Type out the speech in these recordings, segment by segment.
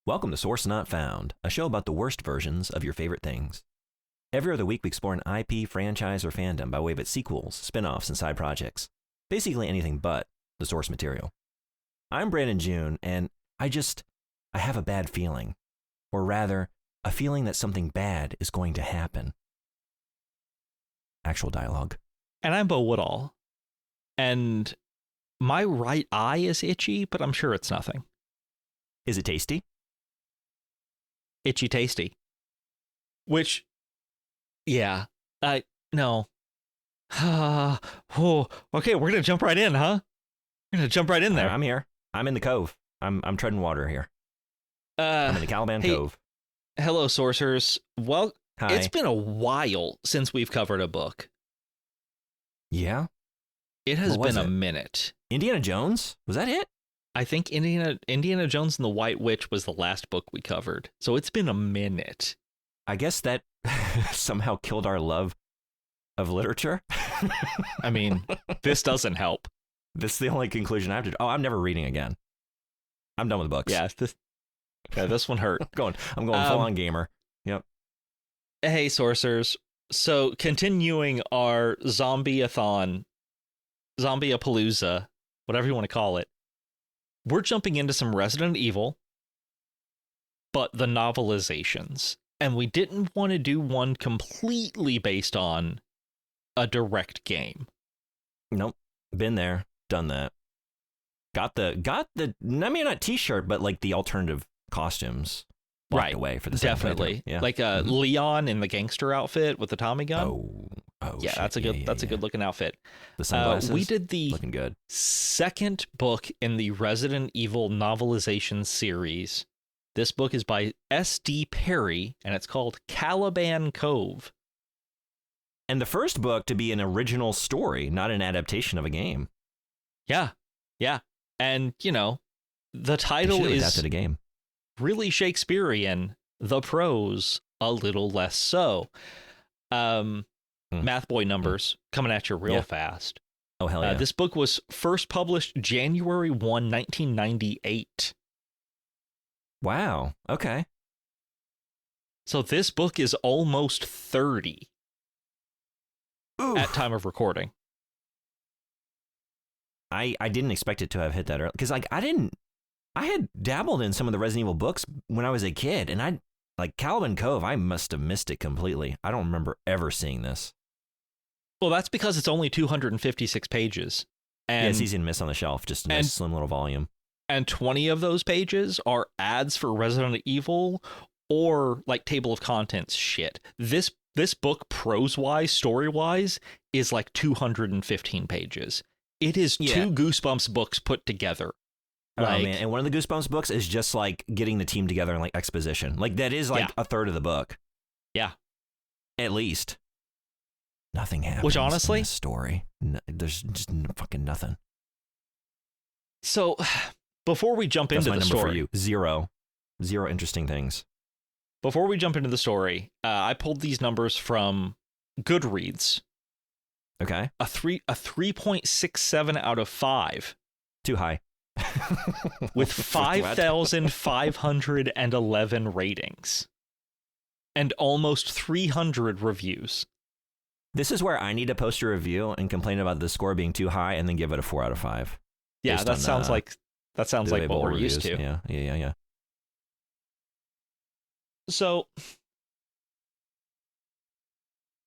Welcome to Source Not Found, a show about the worst versions of your favorite things. Every other week, we explore an IP, franchise, or fandom by way of its sequels, spin-offs, and side projects. Basically anything but the source material. I'm Brandon June, and I have a bad feeling. Or rather, a feeling that something bad is going to happen. Actual dialogue. And I'm Bo Woodall. And my right eye is itchy, but I'm sure it's nothing. Is it tasty? Itchy tasty. Which, yeah, no. Oh, okay, we're going to jump right in, huh? We're going to jump right in there. I'm here. I'm in the cove. I'm treading water here. I'm in the Caliban Cove. Hello, sorcerers. Well, Hi. It's been a while since we've covered a book. Yeah? It has What was been a it? minute. Indiana Jones? Was that it? I think Indiana Jones and the White Witch was the last book we covered. So it's been a minute. I guess that somehow killed our love of literature. I mean, this doesn't help. This is the only conclusion I have to. Oh, I'm never reading again. I'm done with books. Yeah, this one hurt. I'm going full on gamer. Yep. Hey, sorcerers. So continuing our zombie-a-palooza, whatever you want to call it, we're jumping into some Resident Evil, but the novelizations. And we didn't want to do one completely based on a direct game. Nope. Been there, done that. Got the. I mean, not t-shirt, but like the alternative costumes. Right. Away for the definitely. Yeah. Like Leon in the gangster outfit with the Tommy gun. Oh, yeah, shit. that's a good looking outfit. The sunglasses. We did the looking good. second book in the Resident Evil novelization series. This book is by S.D. Perry, and it's called Caliban Cove. And the first book to be an original story, not an adaptation of a game. Yeah. And, the title is adapted a game. Really Shakespearean, the prose a little less so. Math boy numbers coming at you real fast. Oh, hell yeah. This book was first published January 1, 1998. Wow. Okay. So this book is almost 30 Oof. at time of recording. I didn't expect it to have hit that early because I had dabbled in some of the Resident Evil books when I was a kid, and Caliban Cove, I must have missed it completely. I don't remember ever seeing this. Well, that's because it's only 256 pages. And it's easy to miss on the shelf, just a nice slim little volume. And 20 of those pages are ads for Resident Evil or like table of contents shit. This book, prose-wise, story-wise, is like 215 pages. It is two Goosebumps books put together. Oh, man. And one of the Goosebumps books is just like getting the team together in like exposition. Like that is like a third of the book. Yeah. At least. Nothing happens. Which honestly, in this story. No, there's just fucking nothing. So before we jump into the story. For you. Zero interesting things. Before we jump into the story, I pulled these numbers from Goodreads. Okay. A 3.67 out of 5. Too high. With 5,511 ratings. And almost 300 reviews. This is where I need to post a review and complain about the score being too high and then give it a 4 out of 5. Yeah, that sounds like what we're reviews. used to. Yeah. So,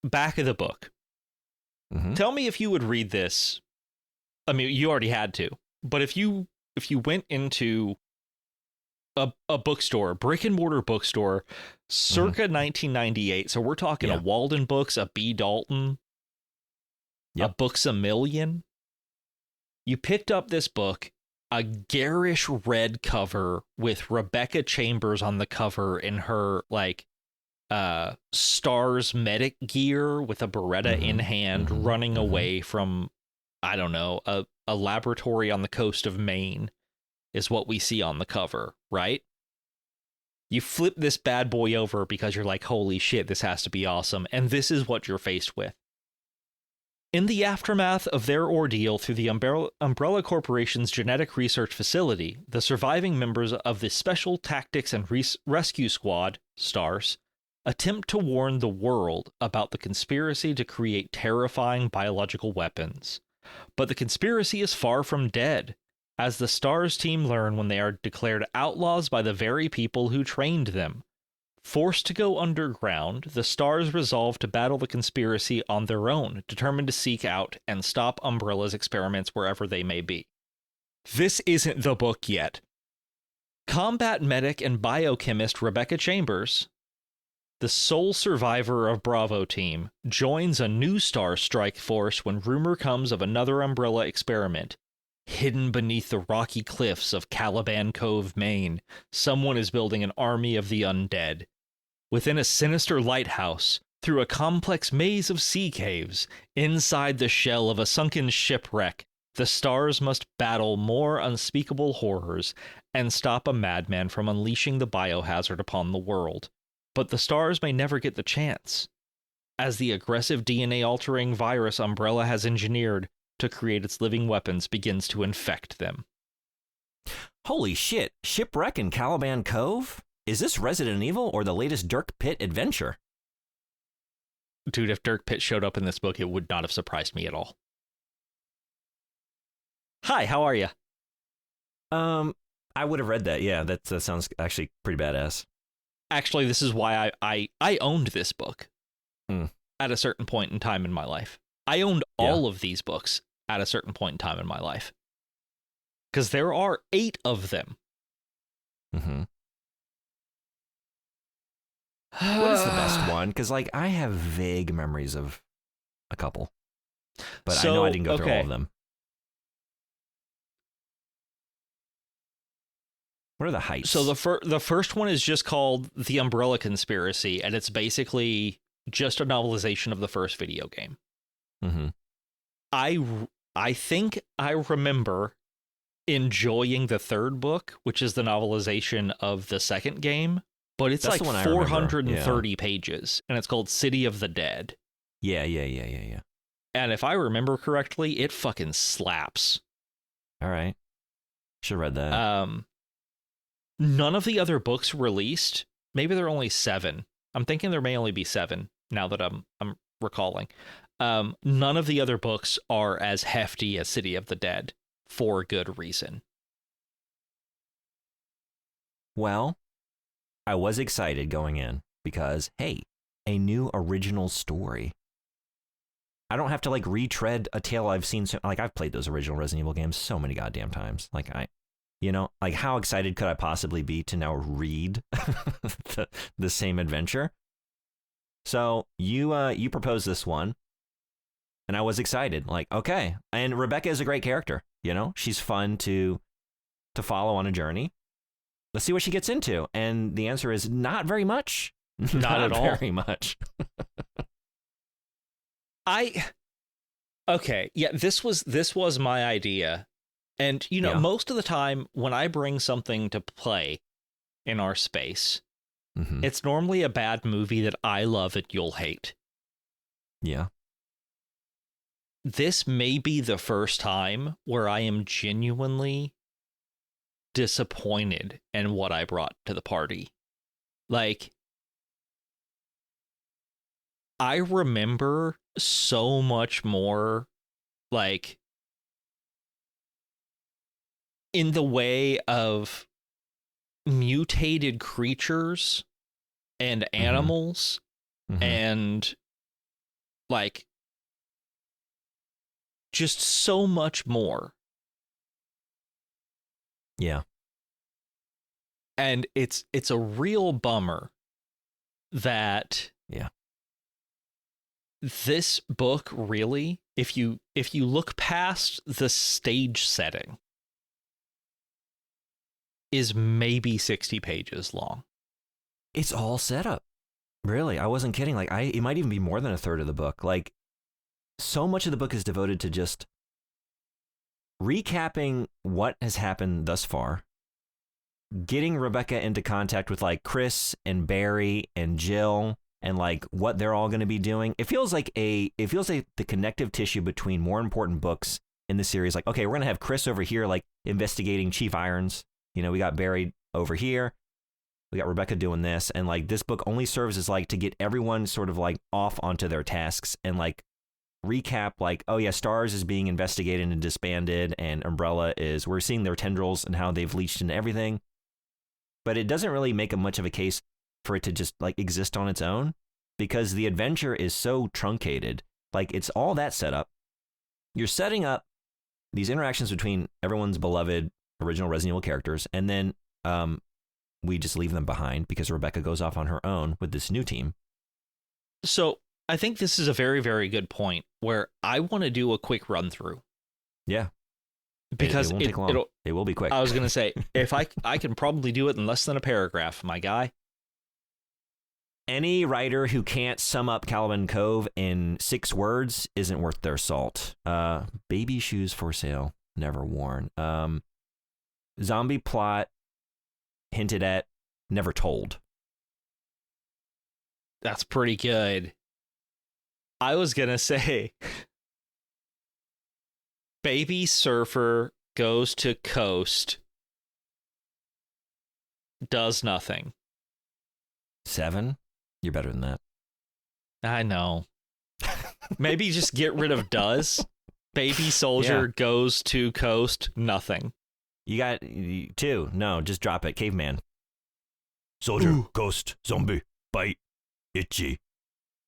back of the book. Mm-hmm. Tell me if you would read this. I mean, you already had to, but if you went into a bookstore, brick and mortar bookstore, circa 1998, so we're talking a Walden Books, a B. Dalton, a Books A Million. You picked up this book, a garish red cover with Rebecca Chambers on the cover in her Stars medic gear with a Beretta in hand, running away from, I don't know, a laboratory on the coast of Maine is what we see on the cover, right? You flip this bad boy over because you're like, holy shit, this has to be awesome. And this is what you're faced with. In the aftermath of their ordeal through the Umbrella Corporation's genetic research facility, the surviving members of the Special Tactics and Rescue Squad, STARS, attempt to warn the world about the conspiracy to create terrifying biological weapons. But the conspiracy is far from dead, as the STARS team learn when they are declared outlaws by the very people who trained them. Forced to go underground, the STARS resolve to battle the conspiracy on their own, determined to seek out and stop Umbrella's experiments wherever they may be. This isn't the book yet. Combat medic and biochemist Rebecca Chambers, the sole survivor of Bravo Team, joins a new STAR strike force when rumor comes of another Umbrella experiment. Hidden beneath the rocky cliffs of Caliban Cove, Maine, someone is building an army of the undead. Within a sinister lighthouse, through a complex maze of sea caves, inside the shell of a sunken shipwreck, the STARS must battle more unspeakable horrors and stop a madman from unleashing the biohazard upon the world. But the STARS may never get the chance, as the aggressive DNA-altering virus Umbrella has engineered to create its living weapons begins to infect them. Holy shit, Shipwreck in Caliban Cove? Is this Resident Evil or the latest Dirk Pitt adventure? Dude, if Dirk Pitt showed up in this book, it would not have surprised me at all. Hi, how are you? I would have read that. Yeah, that sounds actually pretty badass. Actually, this is why I owned this book at a certain point in time in my life. I owned all of these books at a certain point in time in my life. Because there are 8 of them. Mm-hmm. What is the best one? Because, like, I have vague memories of a couple. But I know I didn't go through all of them. What are the heights? So the first one is just called The Umbrella Conspiracy, and it's basically just a novelization of the first video game. Mm-hmm. I think I remember enjoying the third book, which is the novelization of the second game, but it's like 430 pages, and it's called City of the Dead. Yeah. And if I remember correctly, it fucking slaps. All right. Should have read that. None of the other books released, maybe there are only 7. I'm thinking there may only be 7 now that I'm recalling. None of the other books are as hefty as City of the Dead, for good reason. Well, I was excited going in because, hey, a new original story. I don't have to like retread a tale I've seen. Like, I've played those original Resident Evil games so many goddamn times. Like, like, how excited could I possibly be to now read the same adventure? So you proposed this one, and I was excited. Like, okay, and Rebecca is a great character. She's fun to follow on a journey. Let's see what she gets into. And the answer is not very much. Not at all. Very much. Okay, yeah, this was my idea. And, most of the time when I bring something to play in our space, it's normally a bad movie that I love that you'll hate. Yeah. This may be the first time where I am genuinely disappointed in what I brought to the party. Like, I remember so much more, like, in the way of mutated creatures and animals and, like, just so much more. Yeah. And it's a real bummer that this book really, if you look past the stage setting, is maybe 60 pages long. It's all set up. Really, I wasn't kidding. Like, it might even be more than a third of the book. Like, so much of the book is devoted to just recapping what has happened thus far, getting Rebecca into contact with like Chris and Barry and Jill and like what they're all going to be doing. It feels like the connective tissue between more important books in the series. Like, okay, we're going to have Chris over here, like investigating Chief Irons. You know, we got Barry over here. We got Rebecca doing this. And like this book only serves as like to get everyone sort of like off onto their tasks and like recap like, oh yeah, Stars is being investigated and disbanded, and Umbrella we're seeing their tendrils and how they've leached into everything. But it doesn't really make much of a case for it to just like exist on its own, because the adventure is so truncated. Like it's all that setup. You're setting up these interactions between everyone's beloved original Resident Evil characters, and then we just leave them behind because Rebecca goes off on her own with this new team. So I think this is a very, very good point where I want to do a quick run through. Yeah. Because it won't take long. It will be quick. I was going to say, if I can probably do it in less than a paragraph, my guy. Any writer who can't sum up Caliban Cove in 6 words isn't worth their salt. Baby shoes for sale, never worn. Zombie plot hinted at, never told. That's pretty good. I was going to say, baby surfer goes to coast, does nothing. 7? You're better than that. I know. Maybe just get rid of does. Baby soldier goes to coast, nothing. You got 2. No, just drop it. Caveman. Soldier, ghost, zombie, bite, itchy,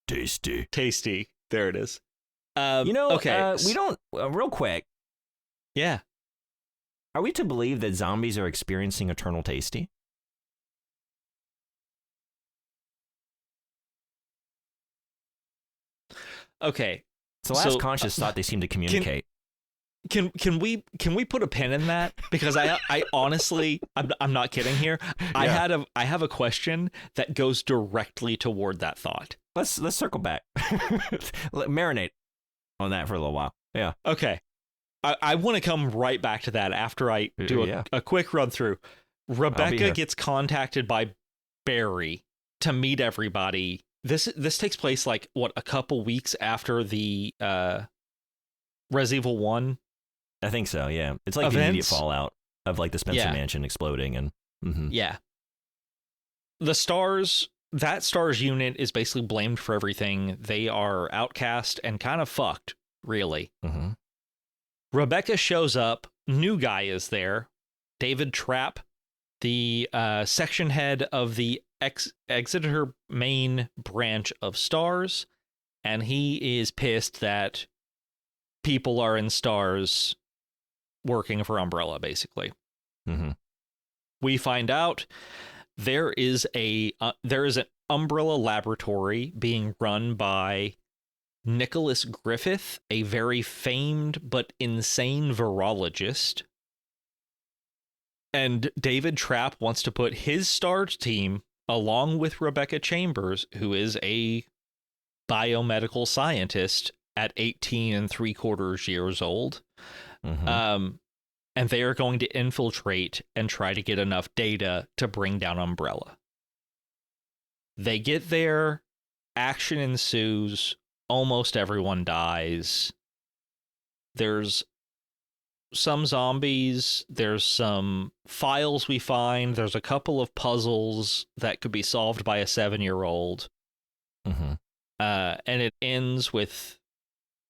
tasty. Tasty. There it is. Okay. We don't, real quick. Yeah. Are we to believe that zombies are experiencing eternal tasty? Okay. It's the last conscious thought they seem to communicate. Can we put a pin in that? Because I honestly, I'm not kidding here. Yeah. I have a question that goes directly toward that thought. Let's circle back. Marinate on that for a little while. Yeah. Okay. I want to come right back to that after I do a quick run through. Rebecca gets contacted by Barry to meet everybody. This takes place like a couple weeks after the Res Evil 1. I think so, yeah. It's like the immediate fallout of like the Spencer Mansion exploding and yeah. The Stars, that Stars unit is basically blamed for everything. They are outcast and kind of fucked, really. Mm-hmm. Rebecca shows up. New guy is there. David Trapp, the section head of the Exeter main branch of Stars, and he is pissed that people are in Stars working for Umbrella, basically. Mm-hmm. We find out there is an Umbrella laboratory being run by Nicholas Griffith, a very famed but insane virologist. And David Trapp wants to put his Stars team along with Rebecca Chambers, who is a biomedical scientist at 18 3/4 years old. Mm-hmm. And they are going to infiltrate and try to get enough data to bring down Umbrella. They get there, action ensues, almost everyone dies. There's some zombies, there's some files we find, there's a couple of puzzles that could be solved by a 7-year-old. Mm-hmm. And it ends with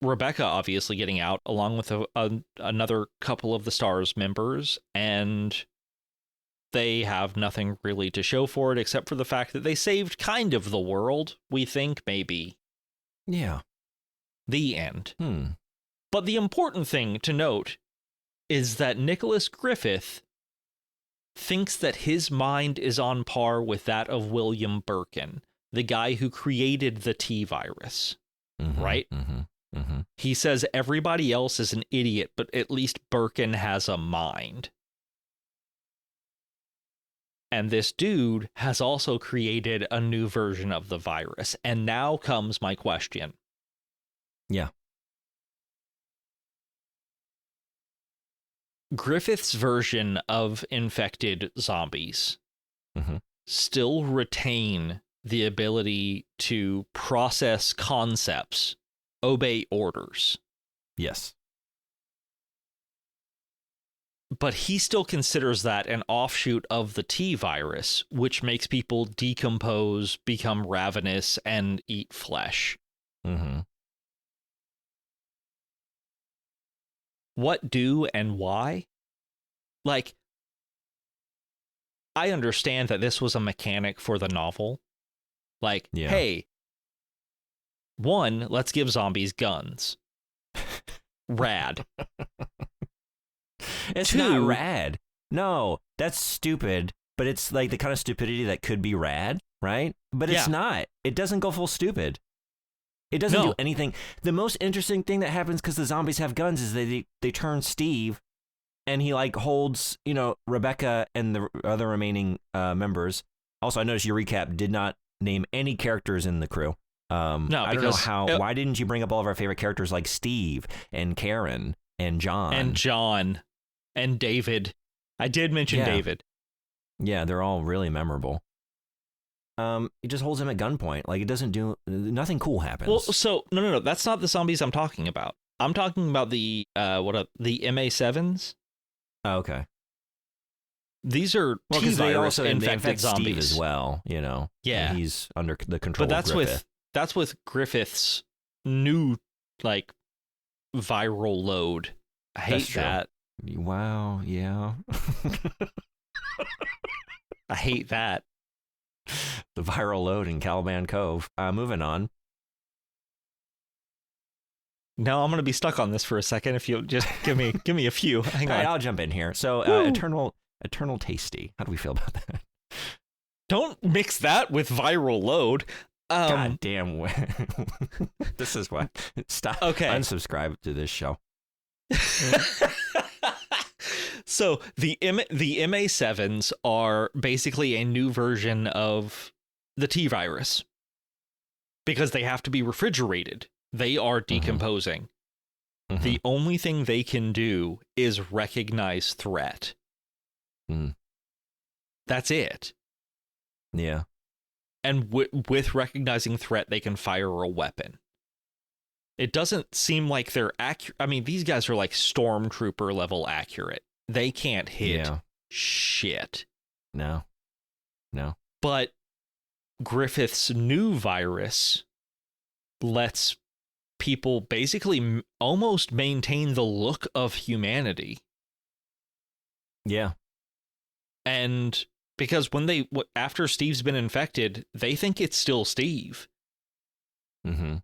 Rebecca obviously getting out, along with another couple of the Stars members, and they have nothing really to show for it except for the fact that they saved kind of the world, we think, maybe. Yeah. The end. But the important thing to note is that Nicholas Griffith thinks that his mind is on par with that of William Birkin, the guy who created the T-virus, right? Mm-hmm. Mm-hmm. He says everybody else is an idiot, but at least Birkin has a mind. And this dude has also created a new version of the virus. And now comes my question. Yeah. Griffith's version of infected zombies still retain the ability to process concepts, obey orders. Yes. But he still considers that an offshoot of the T virus, which makes people decompose, become ravenous, and eat flesh. Mm-hmm. What do and why? Like, I understand that this was a mechanic for the novel. Like, hey, one, let's give zombies guns. Rad. It's Two, not rad. No, that's stupid. But it's like the kind of stupidity that could be rad, right? But it's not. It doesn't go full stupid. It doesn't do anything. The most interesting thing that happens because the zombies have guns is they turn Steve, and he like holds, Rebecca and the other remaining members. Also, I noticed your recap did not name any characters in the crew. No, I don't know how. Why didn't you bring up all of our favorite characters like Steve and Karen and John and David? I did mention David. Yeah, they're all really memorable. It just holds him at gunpoint. Like, it doesn't do nothing cool happens. Well, so no, that's not the zombies I'm talking about. I'm talking about the the MA7s. Oh, okay. These are T-virus infected zombies Steve as well. Yeah, he's under the control. But of Griffith. that's with Griffith's new like viral load. I hate that. Wow. Yeah. I hate that. The viral load in Caliban Cove. Moving on. Now I'm going to be stuck on this for a second. If you just give me a few. Hang on. I'll jump in here. So, Eternal Tasty. How do we feel about that? Don't mix that with viral load. God damn. This is why. Stop. Okay. Unsubscribe to this show. So the MA7s are basically a new version of the T virus because they have to be refrigerated. They are decomposing. Mm-hmm. The only thing they can do is recognize threat. Mm. That's it. Yeah. And with recognizing threat, they can fire a weapon. It doesn't seem like they're accurate. I mean, these guys are like stormtrooper level accurate. They can't hit shit. No. But Griffith's new virus lets people basically almost maintain the look of humanity. Yeah. And because after Steve's been infected, they think it's still Steve. Mm-hmm.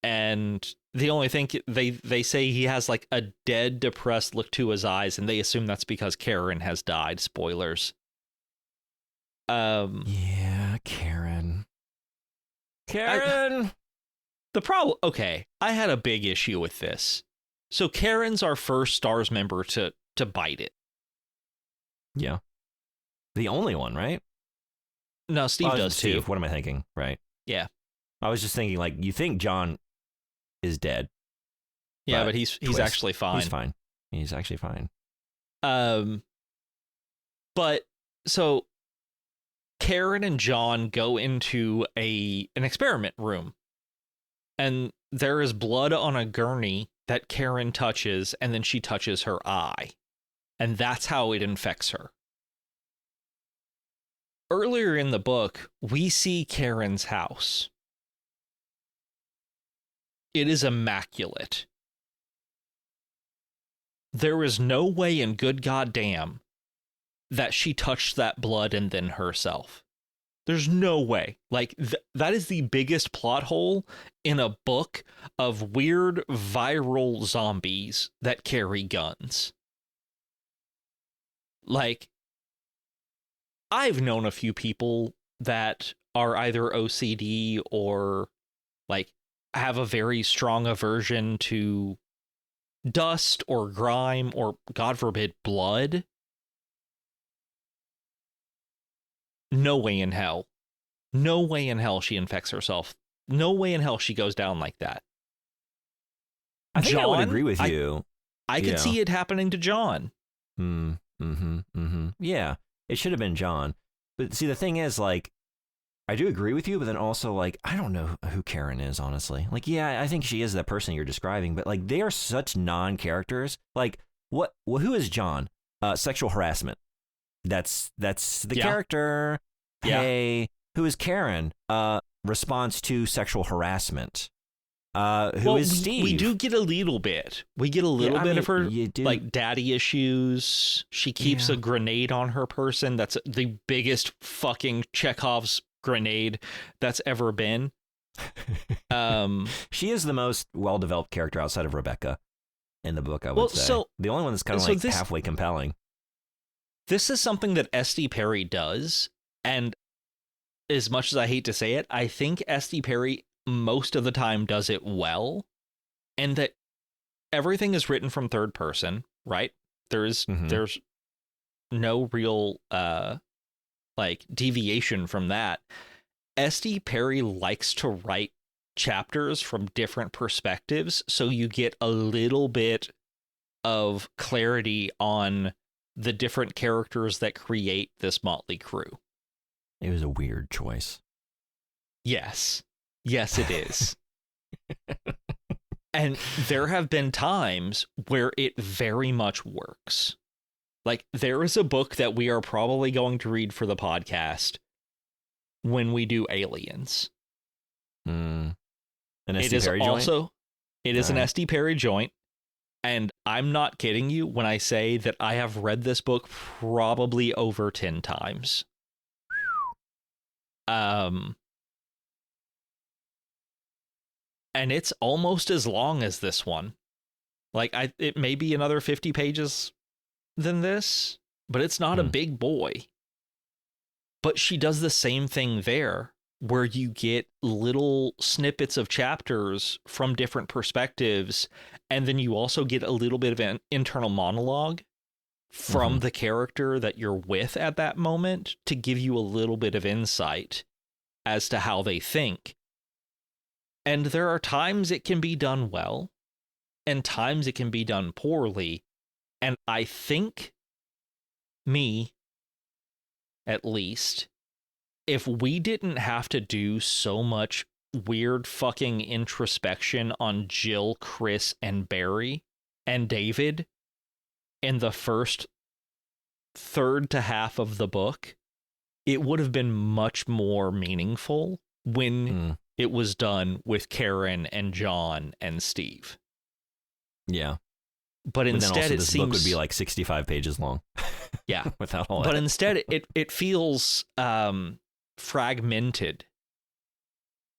And the only thing they say he has like a dead, depressed look to his eyes, and they assume that's because Karen has died. Spoilers. Yeah, Karen. The problem. Okay, I had a big issue with this. So Karen's our first STARS member to bite it. Yeah. The only one, right? No, Steve does too. What am I thinking? Right. Yeah. I was just thinking, like, you think John is dead. Yeah, but he's actually fine. He's fine. He's actually fine. But so Karen and John go into an experiment room, and there is blood on a gurney that Karen touches, and then she touches her eye, and that's how it infects her. Earlier in the book, we see Karen's house. It is immaculate. There is no way in good goddamn that she touched that blood and then herself. There's no way. Like, that is the biggest plot hole in a book of weird viral zombies that carry guns. Like, I've known a few people that are either OCD or, like, have a very strong aversion to dust or grime or, God forbid, blood. No way in hell. No way in hell she infects herself. No way in hell she goes down like that. I think I would agree with you. I could see it happening to John. Yeah, it should have been John. But see, the thing is, like, I do agree with you, but then also, like, I don't know who Karen is, honestly. Like, yeah, I think she is that person you're describing, but like, they are such non-characters. Like, who is John? Sexual harassment. That's the character. Yeah. Hey, who is Karen? Response to sexual harassment. Who is Steve? We do get a little bit. We get a little bit of her, like, daddy issues. She keeps a grenade on her person. That's the biggest fucking Chekhov's grenade that's ever been. She is the most well-developed character outside of Rebecca in the book, I would say. So, the only one that's kind of halfway compelling. This is something that S.D. Perry does, and as much as I hate to say it, I think S.D. Perry most of the time does it well, and that everything is written from third person, right? There's no real like deviation from that. S.D. Perry likes to write chapters from different perspectives, so you get a little bit of clarity on the different characters that create this motley crew. It was a weird choice. Yes, it is. And there have been times where it very much works. Like, there is a book that we are probably going to read for the podcast when we do Aliens. An S.D. It is Perry also joint? it is an S.D. Perry joint, and I'm not kidding you when I say that I have read this book probably over 10 times. And it's almost as long as this one. Like, it may be another 50 pages than this, but it's not a big boy. But she does the same thing there, where you get little snippets of chapters from different perspectives, and then you also get a little bit of an internal monologue from the character that you're with at that moment to give you a little bit of insight as to how they think. And there are times it can be done well, and times it can be done poorly. And I think, me, at least, if we didn't have to do so much weird fucking introspection on Jill, Chris, and Barry, and David in the first third to half of the book, it would have been much more meaningful when it was done with Karen and John and Steve. Yeah. But instead, this book would be like 65 pages long. Yeah. Without all that. But instead, it feels fragmented.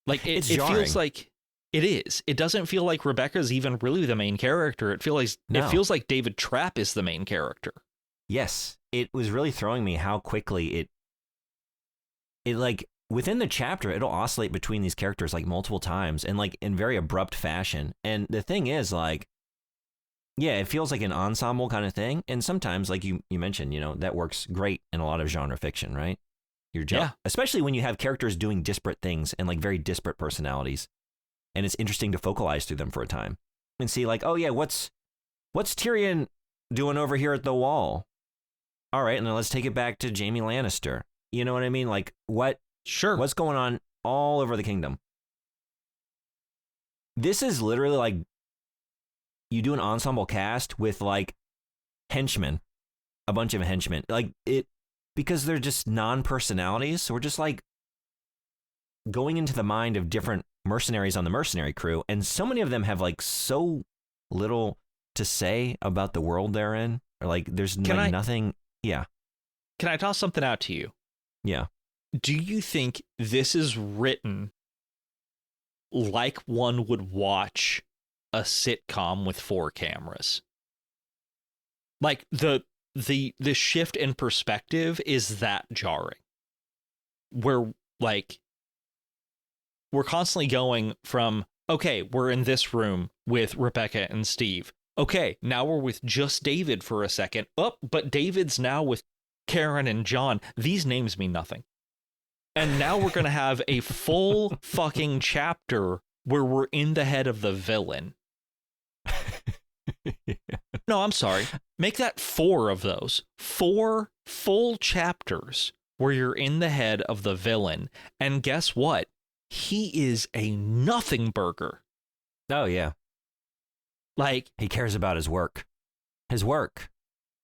Like, it feels like it is. It doesn't feel like Rebecca's even really the main character. It feels like David Trapp is the main character. Yes. It was really throwing me how quickly it like, within the chapter, it'll oscillate between these characters like multiple times and like in very abrupt fashion. And the thing is, like, yeah, it feels like an ensemble kind of thing. And sometimes, like you mentioned, that works great in a lot of genre fiction, right? Especially when you have characters doing disparate things and like very disparate personalities. And it's interesting to focalize through them for a time and see, like, oh yeah, what's Tyrion doing over here at the wall? All right, and then let's take it back to Jaime Lannister. You know what I mean? Like, what's going on all over the kingdom? This is literally like you do an ensemble cast with like henchmen, a bunch of henchmen, like it, because they're just non-personalities. So we're just like going into the mind of different mercenaries on the mercenary crew. And so many of them have like so little to say about the world they're in. Or like there's nothing. Yeah. Can I toss something out to you? Yeah. Do you think this is written like one would watch a sitcom with 4 cameras? Like the shift in perspective is that jarring, where like we're constantly going from, okay, we're in this room with Rebecca and Steve. Okay, now we're with just David for a second. Oh, but David's now with Karen and John. These names mean nothing. And now we're going to have a full fucking chapter where we're in the head of the villain. Yeah. No, I'm sorry. Make that 4 of those. 4 full chapters where you're in the head of the villain, and guess what? He is a nothing burger. Oh, yeah. Like, he cares about his work. His work.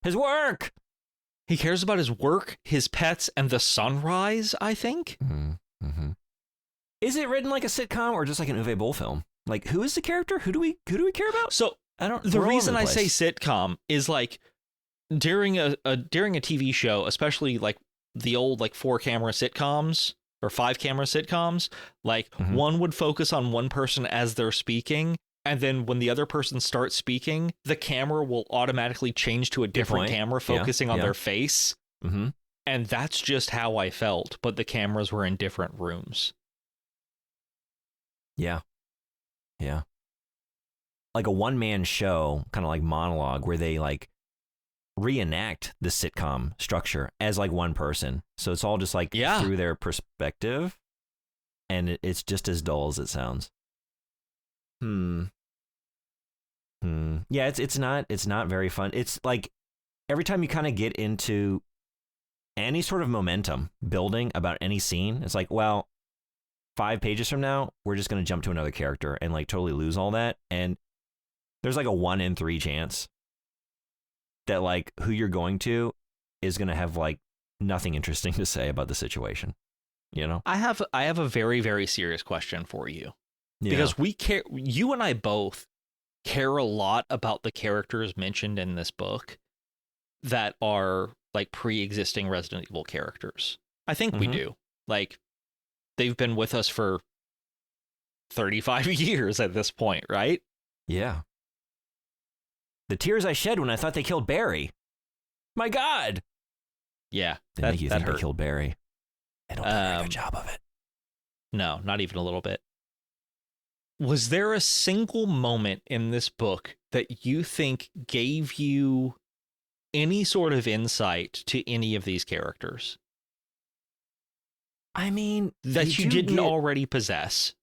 His work! He cares about his work, his pets, and the sunrise, I think. Mm-hmm. Is it written like a sitcom or just like an Uwe Boll film? Like, who is the character? Who do we care about? So I don't. The reason I say sitcom is like during a TV show, especially like the old like 4-camera sitcoms or 5-camera sitcoms, like one would focus on one person as they're speaking. And then when the other person starts speaking, the camera will automatically change to a different camera focusing on their face. Mm-hmm. And that's just how I felt. But the cameras were in different rooms. Yeah. Yeah. Like a one-man show, kind of like monologue, where they like reenact the sitcom structure as like one person. So it's all just like through their perspective. And it's just as dull as it sounds. Yeah, it's not very fun. It's like every time you kind of get into any sort of momentum building about any scene, it's like, well, 5 pages from now, we're just going to jump to another character and like totally lose all that. And there's like a 1 in 3 chance that like who you're going to is going to have like nothing interesting to say about the situation. You know, I have a very, very serious question for you. Because you and I both care a lot about the characters mentioned in this book that are like pre-existing Resident Evil characters. I think we do. Like, they've been with us for 35 years at this point, right? Yeah. The tears I shed when I thought they killed Barry. My God. Yeah, They make you think they killed Barry. They don't do a very good job of it. No, not even a little bit. Was there a single moment in this book that you think gave you any sort of insight to any of these characters? I mean, that you didn't already possess?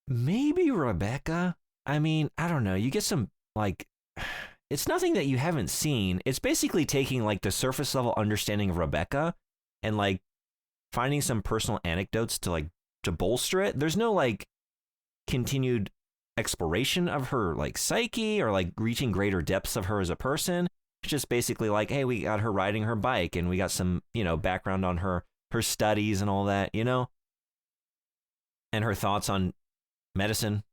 Maybe Rebecca. I mean, I don't know. You get some, like, it's nothing that you haven't seen. It's basically taking, like, the surface level understanding of Rebecca and, like, finding some personal anecdotes to bolster it. There's no like continued exploration of her like psyche or like reaching greater depths of her as a person. It's just basically like, hey, we got her riding her bike and we got some, background on her studies and all that, and her thoughts on medicine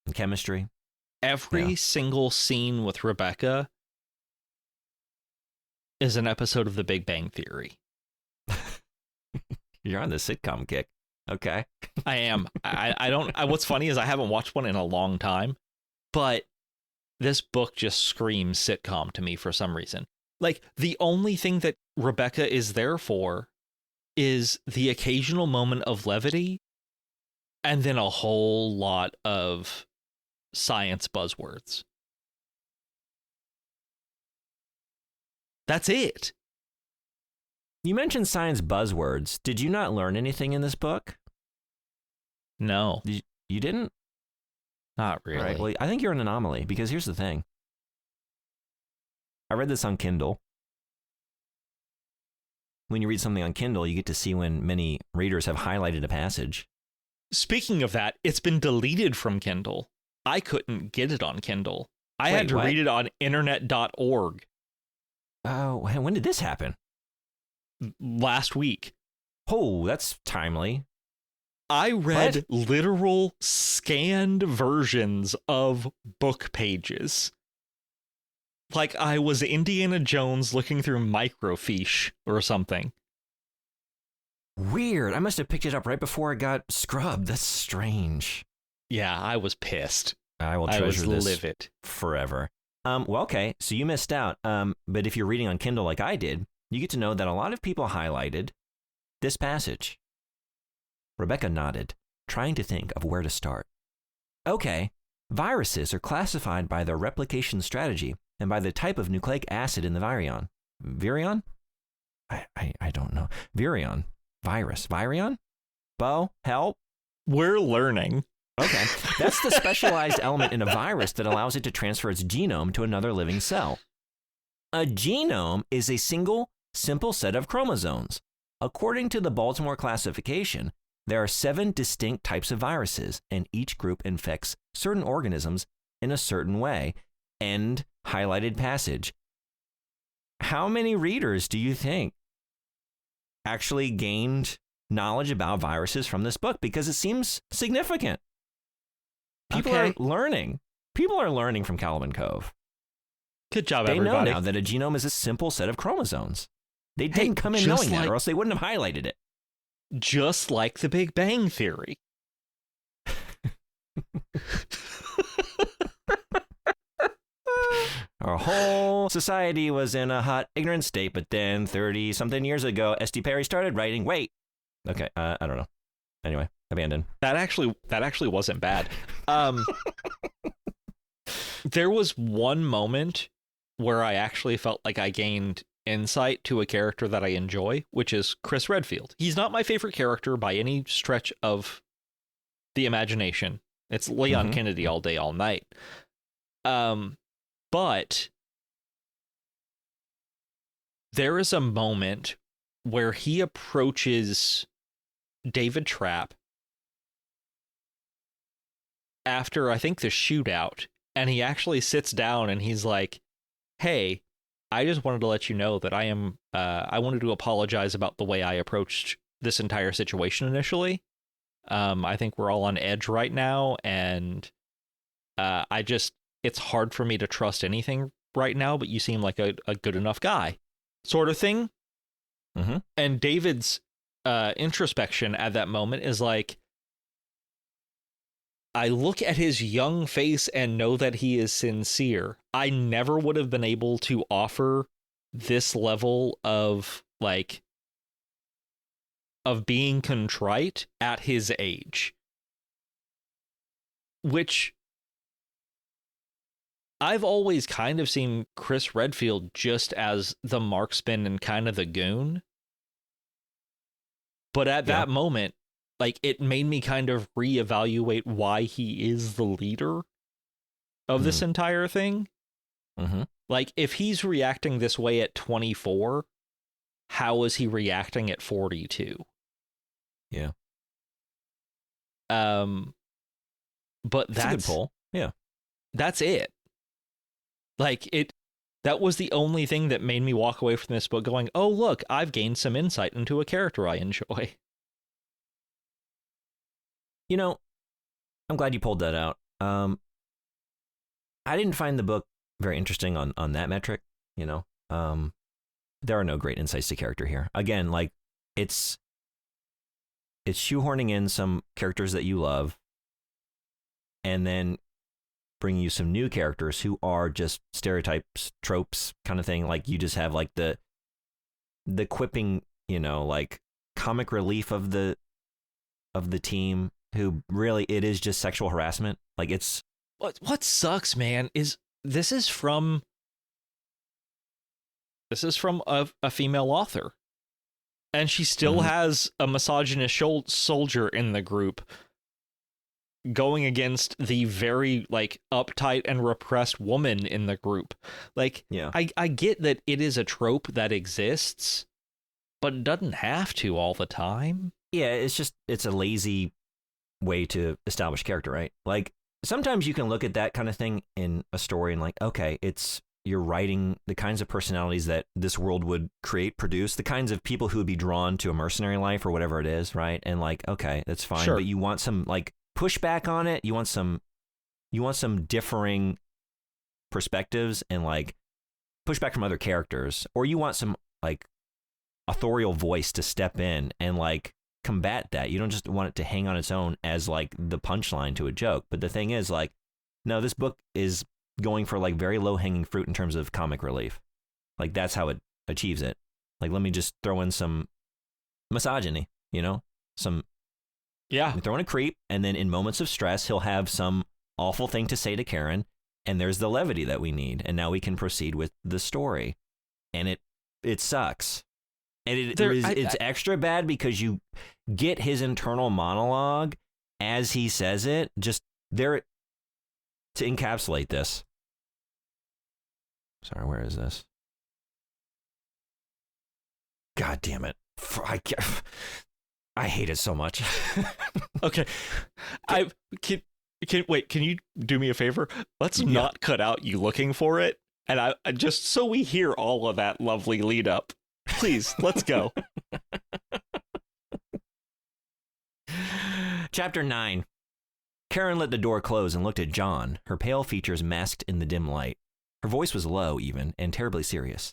and chemistry. Every single scene with Rebecca is an episode of The Big Bang Theory. You're on the sitcom kick. Okay. I am. I don't. What's funny is I haven't watched one in a long time, but this book just screams sitcom to me for some reason. Like, the only thing that Rebecca is there for is the occasional moment of levity and then a whole lot of science buzzwords. That's it. You mentioned science buzzwords. Did you not learn anything in this book? No. You didn't? Not really. All right. Well, I think you're an anomaly because here's the thing. I read this on Kindle. When you read something on Kindle, you get to see when many readers have highlighted a passage. Speaking of that, it's been deleted from Kindle. I couldn't get it on Kindle. I had to read it on internet.org. Oh, when did this happen? Last week. Oh, that's timely. I read literal scanned versions of book pages. Like I was Indiana Jones looking through microfiche or something. Weird. I must have picked it up right before it got scrubbed. That's strange. Yeah, I was pissed. I will treasure this livid forever. Well, okay, so you missed out. But if you're reading on Kindle like I did, you get to know that a lot of people highlighted this passage. Rebecca nodded, trying to think of where to start. Okay, viruses are classified by their replication strategy and by the type of nucleic acid in the virion. Virion? I don't know. Virion. Virus. Virion? Bo? Help? We're learning. Okay, that's the specialized element in a virus that allows it to transfer its genome to another living cell. A genome is a single, simple set of chromosomes. According to the Baltimore classification, there are 7 distinct types of viruses, and each group infects certain organisms in a certain way. End highlighted passage. How many readers do you think actually gained knowledge about viruses from this book? Because it seems significant. People are learning. People are learning from Caliban Cove. Good job, they everybody. They know now that a genome is a simple set of chromosomes. They didn't come in knowing that, or else they wouldn't have highlighted it. Just like the Big Bang Theory. Our whole society was in a hot, ignorant state, but then 30-something years ago, S.D. Perry started writing. Wait. Okay, I don't know. Anyway, abandoned. That actually wasn't bad. There was one moment where I actually felt like I gained insight to a character that I enjoy, which is Chris Redfield. He's not my favorite character by any stretch of the imagination. It's Leon Kennedy all day, all night. But there is a moment where he approaches David Trapp after, I think, the shootout, and he actually sits down and he's like, hey, I just wanted to let you know that I wanted to apologize about the way I approached this entire situation initially. I think we're all on edge right now, and it's hard for me to trust anything right now, but you seem like a good enough guy, sort of thing. Mm-hmm. And David's introspection at that moment is like, I look at his young face and know that he is sincere. I never would have been able to offer this level of being contrite at his age, which I've always kind of seen Chris Redfield just as the marksman and kind of the goon. But at that moment, it made me kind of reevaluate why he is the leader of this entire thing. Mm-hmm. If he's reacting this way at 24, how is he reacting at 42? Yeah. But that's a good poll. Yeah. That's it. That was the only thing that made me walk away from this book going, oh, look, I've gained some insight into a character I enjoy. You know, I'm glad you pulled that out. I didn't find the book very interesting on that metric, you know. There are no great insights to character here. Again, it's shoehorning in some characters that you love and then bringing you some new characters who are just stereotypes, tropes kind of thing. You just have the quipping, you know, comic relief of the team, who really, it is just sexual harassment. It's what sucks, man, is this is from a female author, and she still has a misogynist soldier in the group going against the very uptight and repressed woman in the group. I get that it is a trope that exists, but it doesn't have to all the time. Yeah, it's a lazy way to establish character, right? Sometimes you can look at that kind of thing in a story and okay, you're writing the kinds of personalities that this world would produce, the kinds of people who would be drawn to a mercenary life or whatever it is, right? And okay, that's fine, sure. But you want some pushback on it. You want some differing perspectives and pushback from other characters, or you want some authorial voice to step in and combat that. You don't just want it to hang on its own as the punchline to a joke. But the thing is no, this book is going for very low hanging fruit in terms of comic relief. That's how it achieves it. Let me just throw in some misogyny, you know, throw in a creep, and then in moments of stress he'll have some awful thing to say to Karen, and there's the levity that we need, and now we can proceed with the story. And it sucks. And it's extra bad because you get his internal monologue as he says it, just there to encapsulate this. Sorry, where is this? God damn it. I hate it so much. Okay. Can you do me a favor? Let's not cut out you looking for it. And I just so we hear all of that lovely lead up. Please, let's go. Chapter 9. Karen let the door close and looked at John, her pale features masked in the dim light. Her voice was low, even, and terribly serious.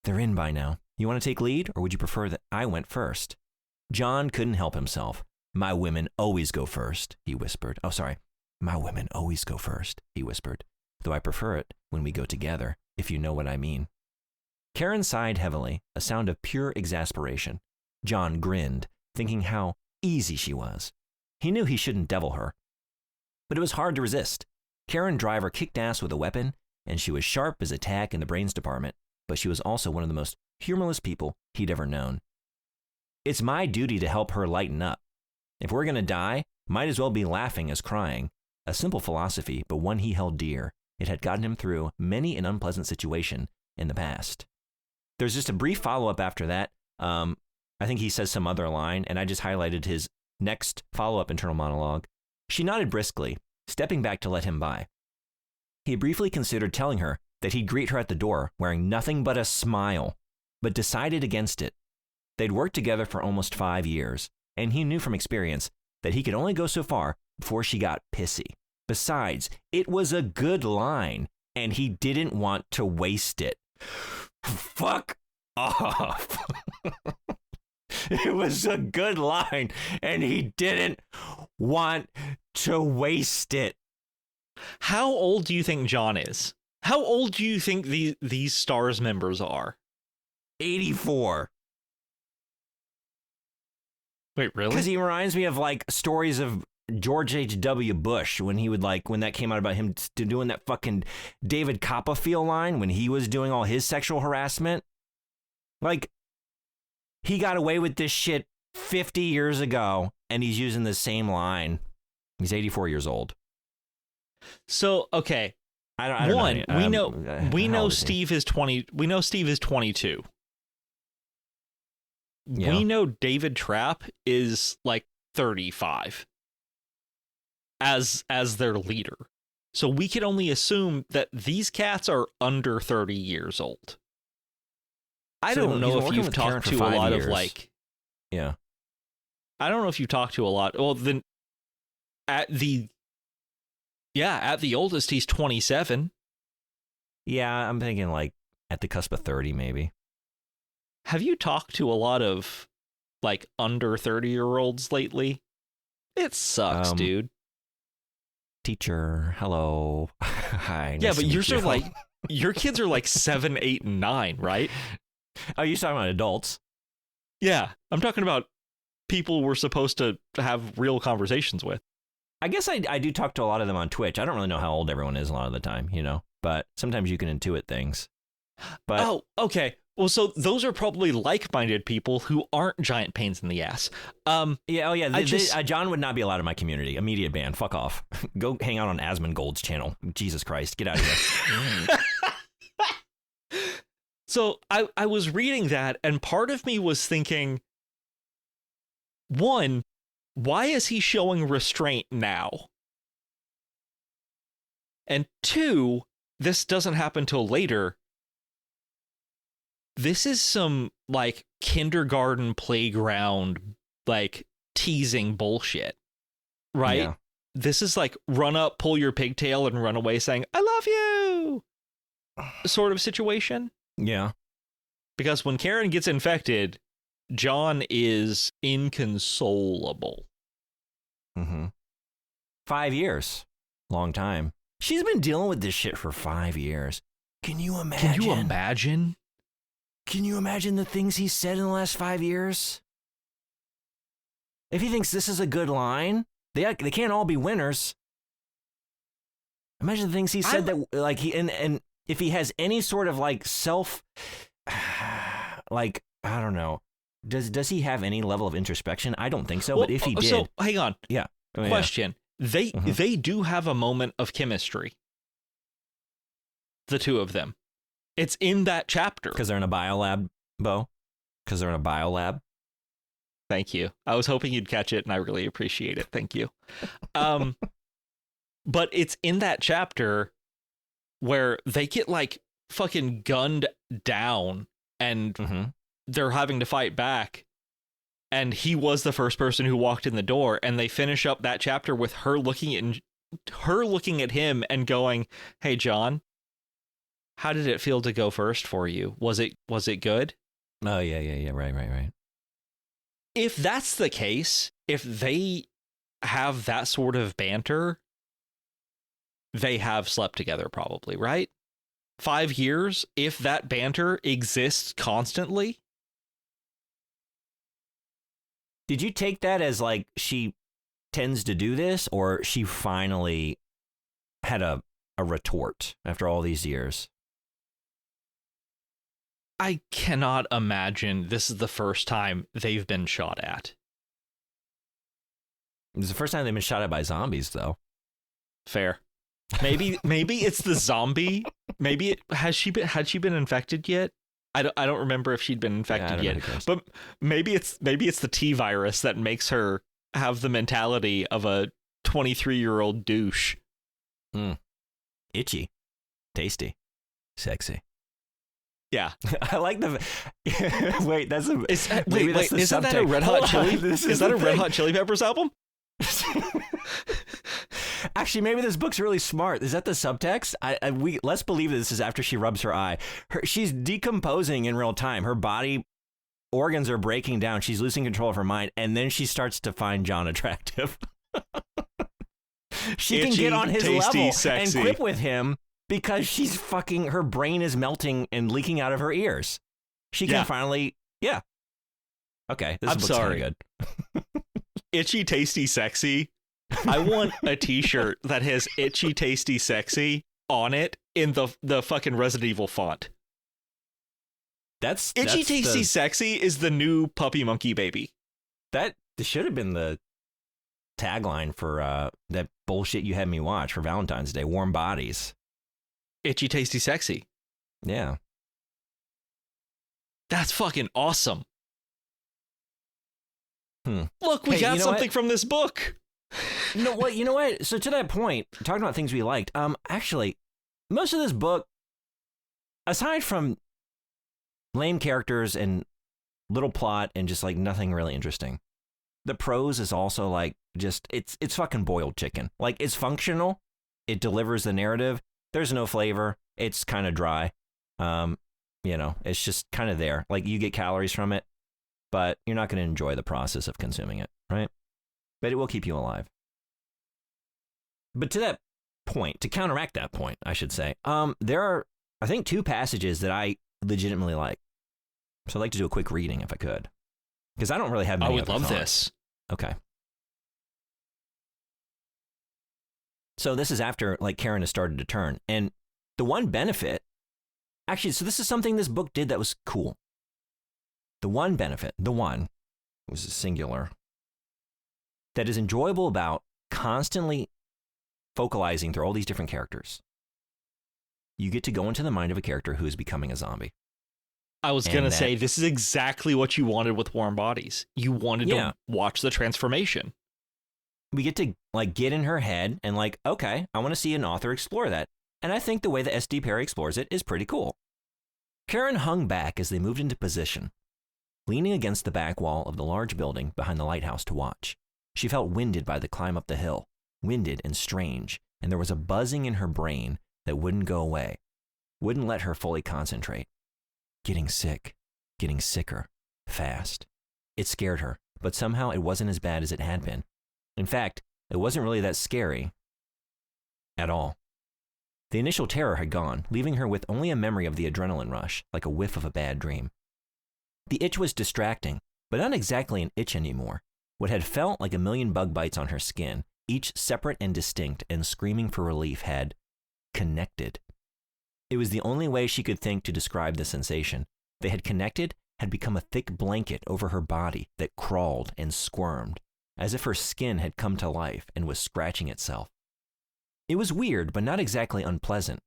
They're in by now. You want to take lead, or would you prefer that I went first? John couldn't help himself. My women always go first, he whispered. Oh, sorry. My women always go first, he whispered, though I prefer it when we go together, if you know what I mean. Karen sighed heavily, a sound of pure exasperation. John grinned, thinking how easy she was. He knew he shouldn't devil her, but it was hard to resist. Karen Driver kicked ass with a weapon, and she was sharp as a tack in the brains department, but she was also one of the most humorless people he'd ever known. It's my duty to help her lighten up. If we're going to die, might as well be laughing as crying. A simple philosophy, but one he held dear. It had gotten him through many an unpleasant situation in the past. There's just a brief follow-up after that. I think he says some other line, and I just highlighted his next follow-up internal monologue. She nodded briskly, stepping back to let him by. He briefly considered telling her that he'd greet her at the door wearing nothing but a smile, but decided against it. They'd worked together for almost 5 years, and he knew from experience that he could only go so far before she got pissy. Besides, it was a good line, and he didn't want to waste it. Fuck off. It was a good line, and he didn't want to waste it. How old do you think John is? How old do you think these STARS members are? 84. Wait, really? Because he reminds me of like stories of George H.W. Bush when he would when that came out about him doing that fucking David Copperfield line when he was doing all his sexual harassment. Like, he got away with this shit 50 years ago, and he's using the same line. He's 84 years old. So, okay. I don't know. We know Steve is 20. We know Steve is 22. Yeah. We know David Trapp is like 35 as their leader. So we can only assume that these cats are under 30 years old. I don't know if you've talked to a lot of like... Yeah. I don't know if you've talked to a lot. Well, then at the oldest, he's 27. Yeah, I'm thinking like at the cusp of 30, maybe. Have you talked to a lot of like under 30-year-olds lately? It sucks, dude. Teacher, hello. Hi. Yeah, but yours are like, your kids are like 7, 8, and 9, right? Oh, you're talking about adults? Yeah, I'm talking about people we're supposed to have real conversations with. I guess I do talk to a lot of them on Twitch. I don't really know how old everyone is a lot of the time, but sometimes you can intuit things. But oh, okay. Well, so those are probably like-minded people who aren't giant pains in the ass. John would not be allowed in my community. Immediate ban. Fuck off. Go hang out on Asmongold's channel. Jesus Christ. Get out of here. So I was reading that, and part of me was thinking, one, why is he showing restraint now? And two, this doesn't happen till later. This is some like kindergarten playground, like teasing bullshit, right? Yeah. This is like run up, pull your pigtail and run away saying, I love you sort of situation. Yeah. Because when Karen gets infected, John is inconsolable. Mm-hmm. 5 years. Long time. She's been dealing with this shit for 5 years. Can you imagine? Can you imagine? Can you imagine the things he said in the last 5 years? If he thinks this is a good line, they can't all be winners. Imagine the things he said that like he and if he has any sort of like self, like I don't know, does he have any level of introspection? I don't think so. Well, but if he did, so hang on, yeah. Question: They do have a moment of chemistry. The two of them. It's in that chapter because they're in a biolab, Bo. Because they're in a biolab. Thank you. I was hoping you'd catch it, and I really appreciate it. Thank you. But it's in that chapter where they get like fucking gunned down and they're having to fight back. And he was the first person who walked in the door, and they finish up that chapter with her looking at him and going, "Hey, John, how did it feel to go first for you? Was it good?" Oh, yeah. Right. If that's the case, if they have that sort of banter, they have slept together probably, right? 5 years, if that banter exists constantly. Did you take that as like she tends to do this, or she finally had a retort after all these years? I cannot imagine this is the first time they've been shot at. It's the first time they've been shot at by zombies, though. Fair. Maybe it's the zombie. Maybe had she been infected yet? I don't remember if she'd been infected yet. But maybe it's the T virus that makes her have the mentality of a 23-year-old douche. Itchy, tasty, sexy. Yeah, I like the. Wait, that's a. Wait, isn't that a Red Hot Chili? Is that a Red Hot Chili Peppers album? Actually, maybe this book's really smart. Is that the subtext? Let's believe this is after she rubs her eye. She's decomposing in real time. Her body organs are breaking down. She's losing control of her mind, and then she starts to find John attractive. She can get on his level and quip with him because she's fucking. Her brain is melting and leaking out of her ears. She can finally. Yeah. Okay. This book's sorry. Good. Itchy, tasty, sexy. I want a t-shirt that has itchy, tasty, sexy on it in the fucking Resident Evil font. Itchy, tasty, sexy is the new puppy monkey baby. That should have been the tagline for that bullshit you had me watch for Valentine's Day. Warm bodies. Itchy, tasty, sexy. Yeah. That's fucking awesome. Look, we got something from this book. No, you know what? So to that point, talking about things we liked, actually, most of this book, aside from lame characters and little plot and just like nothing really interesting, the prose is also like just it's fucking boiled chicken. Like it's functional, it delivers the narrative. There's no flavor. It's kind of dry. It's just kind of there. Like you get calories from it, but you're not going to enjoy the process of consuming it, right? But it will keep you alive. But to that point, to counteract that point, I should say, there are, I think, 2 passages that I legitimately like. So I'd like to do a quick reading if I could. Because I don't really have many. I would love this. Okay. So this is after, like, Karen has started to turn. And the one benefit, actually, so this is something this book did that was cool. The one benefit, it was a singular, that is enjoyable about constantly focalizing through all these different characters. You get to go into the mind of a character who is becoming a zombie. I was going to say, this is exactly what you wanted with Warm Bodies. You wanted to watch the transformation. We get to like get in her head and like, okay, I want to see an author explore that. And I think the way that S.D. Perry explores it is pretty cool. Karen hung back as they moved into position, leaning against the back wall of the large building behind the lighthouse to watch. She felt winded by the climb up the hill, winded and strange, and there was a buzzing in her brain that wouldn't go away, wouldn't let her fully concentrate. Getting sick, getting sicker, fast. It scared her, but somehow it wasn't as bad as it had been. In fact, it wasn't really that scary at all. The initial terror had gone, leaving her with only a memory of the adrenaline rush, like a whiff of a bad dream. The itch was distracting, but not exactly an itch anymore. What had felt like a million bug bites on her skin, each separate and distinct and screaming for relief, had connected. It was the only way she could think to describe the sensation. They had connected, had become a thick blanket over her body that crawled and squirmed, as if her skin had come to life and was scratching itself. It was weird, but not exactly unpleasant.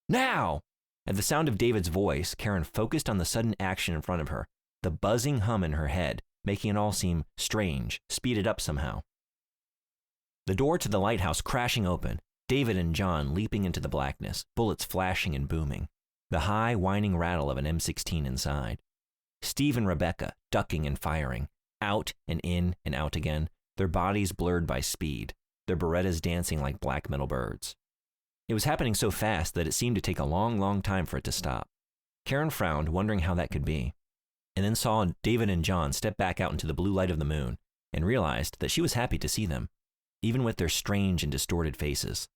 Now! At the sound of David's voice, Karen focused on the sudden action in front of her. the buzzing hum in her head, making it all seem strange, speeded up somehow. The door to the lighthouse crashing open, David and John leaping into the blackness, bullets flashing and booming, the high, whining rattle of an M16 inside. Steve and Rebecca ducking and firing, out and in and out again, their bodies blurred by speed, their Berettas dancing like black metal birds. It was happening so fast that it seemed to take a long, long time for it to stop. Karen frowned, wondering how that could be, and then saw David and John step back out into the blue light of the moon and realized that she was happy to see them, even with their strange and distorted faces,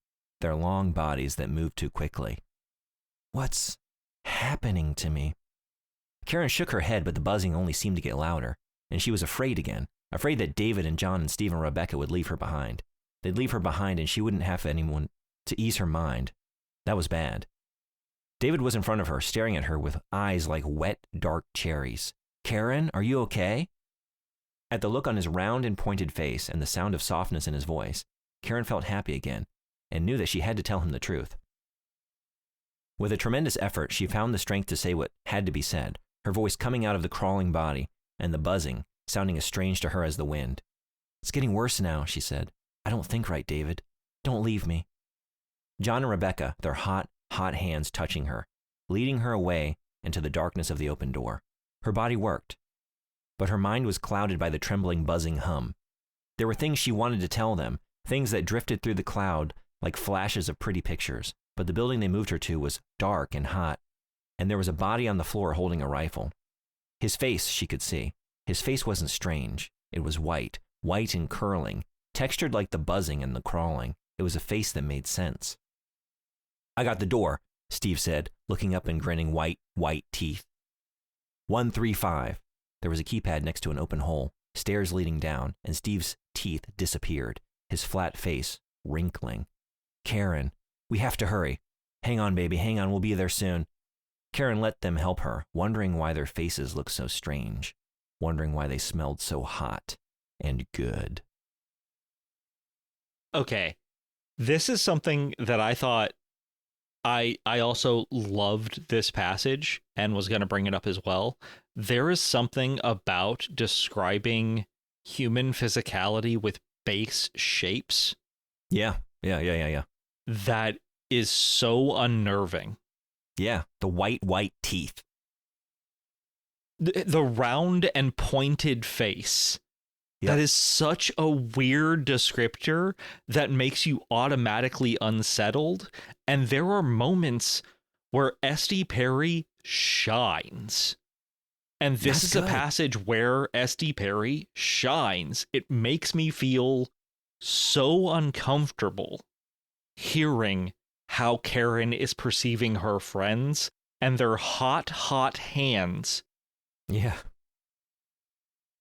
their long bodies that moved too quickly. What's happening to me? Karen shook her head, but the buzzing only seemed to get louder, and she was afraid again, afraid that David and John and Steve and Rebecca would leave her behind. They'd leave her behind and she wouldn't have anyone to ease her mind. That was bad. David was in front of her, staring at her with eyes like wet, dark cherries. Karen, are you okay? At the look on his round and pointed face and the sound of softness in his voice, Karen felt happy again and knew that she had to tell him the truth. With a tremendous effort, she found the strength to say what had to be said, her voice coming out of the crawling body and the buzzing sounding as strange to her as the wind. It's getting worse now, she said. I don't think right, David. Don't leave me. John and Rebecca, their hot, hot hands touching her, leading her away into the darkness of the open door. Her body worked, but her mind was clouded by the trembling, buzzing hum. There were things she wanted to tell them, things that drifted through the cloud like flashes of pretty pictures, but the building they moved her to was dark and hot, and there was a body on the floor holding a rifle. His face, she could see. His face wasn't strange. It was white, white and curling, textured like the buzzing and the crawling. It was a face that made sense. I got the door, Steve said, looking up and grinning white teeth. 135. There was a keypad next to an open hole, stairs leading down, and Steve's teeth disappeared, his flat face wrinkling. Karen, we have to hurry. Hang on, baby, hang on, we'll be there soon. Karen let them help her, wondering why their faces looked so strange, wondering why they smelled so hot and good. Okay, this is something that I thought I also loved this passage and was going to bring it up as well. There is something about describing human physicality with base shapes. Yeah. That is so unnerving. Yeah, the white teeth. The round and pointed face. Yep. That is such a weird descriptor that makes you automatically unsettled. And there are moments where S.D. Perry shines. And this is a passage where S.D. Perry shines. It makes me feel so uncomfortable hearing how Karen is perceiving her friends and their hot hands. Yeah.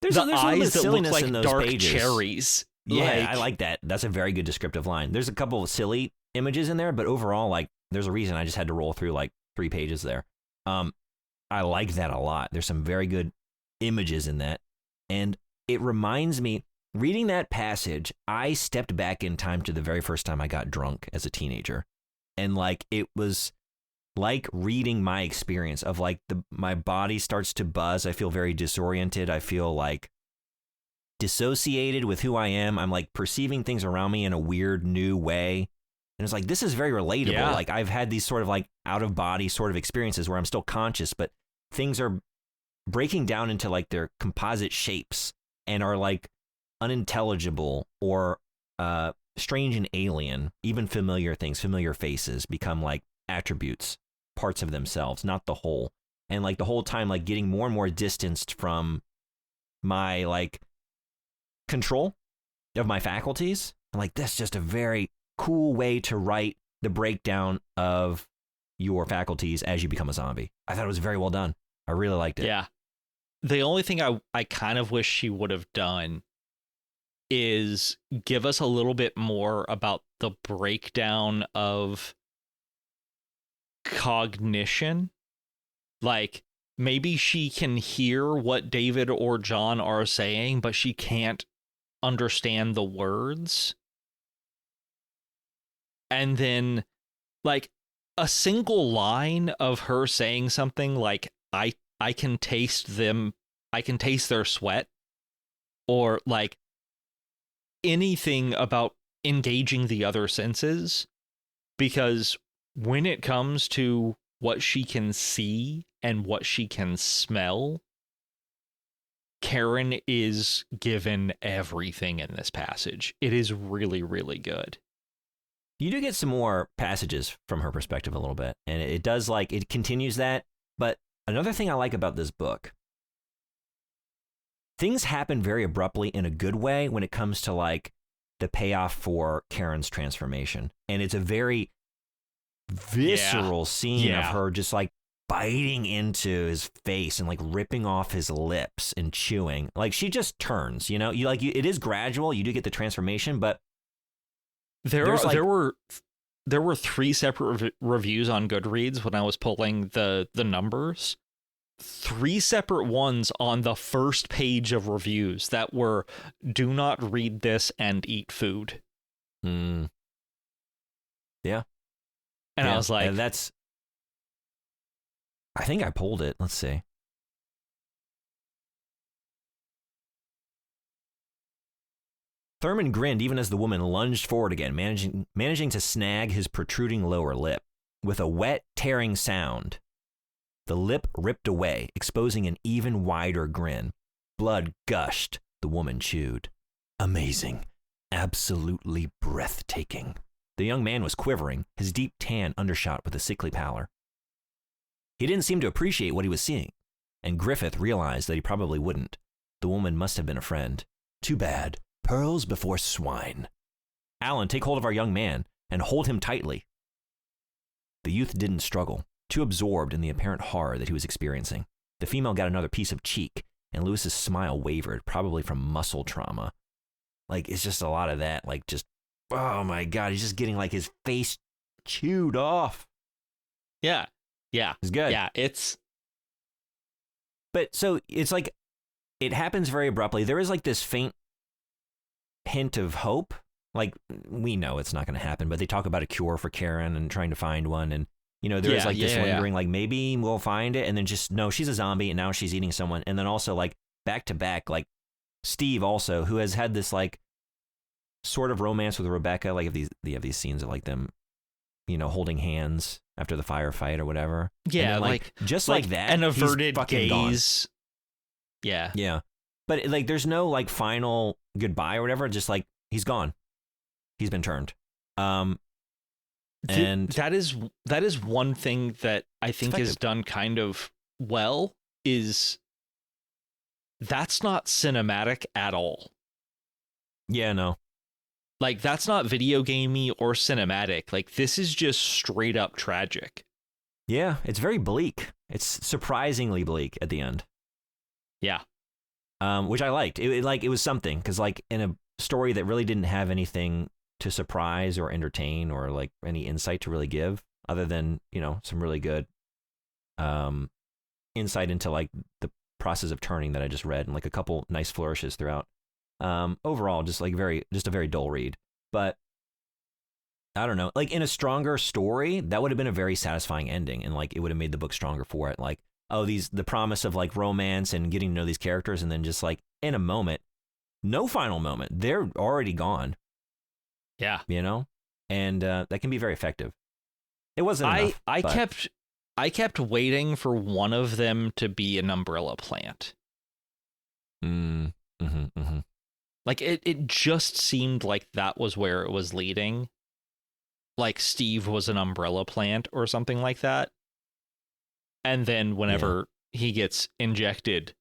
There's eyes that look like dark pages. Cherries. Yeah, I like that. That's a very good descriptive line. There's a couple of silly images in there, but overall, like, there's a reason I just had to roll through like 3 pages there. I like that a lot. There's some very good images in that. And it reminds me, reading that passage, I stepped back in time to the very first time I got drunk as a teenager. And like, it was like reading my experience of like my body starts to buzz. I feel very disoriented. I feel like dissociated with who I am. I'm like perceiving things around me in a weird new way. And it's like, this is very relatable. Yeah. Like I've had these sort of like out of body sort of experiences where I'm still conscious, but things are breaking down into like their composite shapes and are like unintelligible or strange and alien. Even familiar things, familiar faces become like attributes, parts of themselves, not the whole. And like the whole time, like getting more and more distanced from my like control of my faculties. And like, that's just a very cool way to write the breakdown of your faculties as you become a zombie. I thought it was very well done. I really liked it. Yeah. The only thing I kind of wish she would have done is give us a little bit more about the breakdown of cognition. Like, maybe she can hear what David or John are saying, but she can't understand the words. And then, like, a single line of her saying something like, I can taste them I can taste their sweat, or like anything about engaging the other senses, because when it comes to what she can see and what she can smell, Karen is given everything in this passage. It is really, really good. You do get some more passages from her perspective a little bit, and it does, like, it continues that. But another thing I like about this book, things happen very abruptly in a good way when it comes to, like, the payoff for Karen's transformation. And it's a very visceral scene of her just, like, biting into his face and, like, ripping off his lips and chewing. Like, she just turns, you know? It is gradual. You do get the transformation, but there were 3 separate reviews on Goodreads when I was pulling the numbers. 3 separate ones on the first page of reviews that were, do not read this and eat food. Yeah. And I was like, and I think I pulled it. Let's see. Thurman grinned even as the woman lunged forward again, managing to snag his protruding lower lip. With a wet, tearing sound, the lip ripped away, exposing an even wider grin. Blood gushed. The woman chewed. Amazing. Absolutely breathtaking. The young man was quivering, his deep tan undershot with a sickly pallor. He didn't seem to appreciate what he was seeing, and Griffith realized that he probably wouldn't. The woman must have been a friend. Too bad. Pearls before swine. Alan, take hold of our young man and hold him tightly. The youth didn't struggle, too absorbed in the apparent horror that he was experiencing. The female got another piece of cheek, and Lewis's smile wavered, probably from muscle trauma. Like, it's just a lot of that, like, just, oh my God, he's just getting, like, his face chewed off. Yeah. It's good. Yeah, it's... But, so, it's like, it happens very abruptly. There is, like, this faint hint of hope. Like, we know it's not going to happen, but they talk about a cure for Karen and trying to find one, and, you know, there is, like, this lingering, like, maybe we'll find it, and then just, no, she's a zombie, and now she's eating someone, and then also, like, back to back, like, Steve also, who has had this, like, sort of romance with Rebecca, like, they have these scenes of, like, them, you know, holding hands after the firefight or whatever. Yeah, then, like, just like that, an averted gaze. Gone. Yeah. But, like, there's no, like, final goodbye or whatever, just, like, he's gone. He's been turned. And that is one thing that I think is done kind of well, is that's not cinematic at all. Yeah, no. Like, that's not video gamey or cinematic. Like, this is just straight up tragic. Yeah, it's very bleak. It's surprisingly bleak at the end. Yeah. Which I liked. It was something, because, like, in a story that really didn't have anything to surprise or entertain or, like, any insight to really give, other than, you know, some really good insight into, like, the process of turning that I just read, and, like, a couple nice flourishes throughout. Overall, just a very dull read. But I don't know, like, in a stronger story, that would have been a very satisfying ending, and, like, it would have made the book stronger for it. Like, oh, the promise of, like, romance and getting to know these characters, and then just, like, in a moment, no final moment, they're already gone. Yeah, you know, and that can be very effective. It wasn't enough. I kept waiting for one of them to be an umbrella plant. Like, it just seemed like that was where it was leading. Like, Steve was an umbrella plant or something like that. And then whenever he gets injected,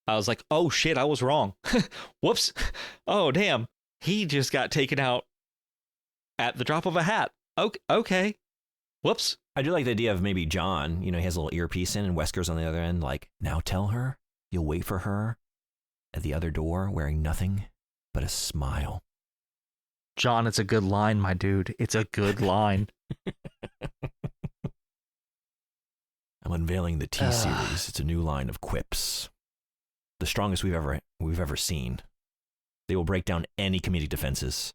I was like, oh shit, I was wrong. Whoops. Oh, damn. He just got taken out at the drop of a hat. Okay. Whoops. I do like the idea of maybe John, you know, he has a little earpiece in, and Wesker's on the other end, like, now tell her you'll wait for her at the other door wearing nothing but a smile. John, it's a good line, my dude. It's a good line. I'm unveiling the T-Series. It's a new line of quips. The strongest we've ever seen. They will break down any comedic defenses.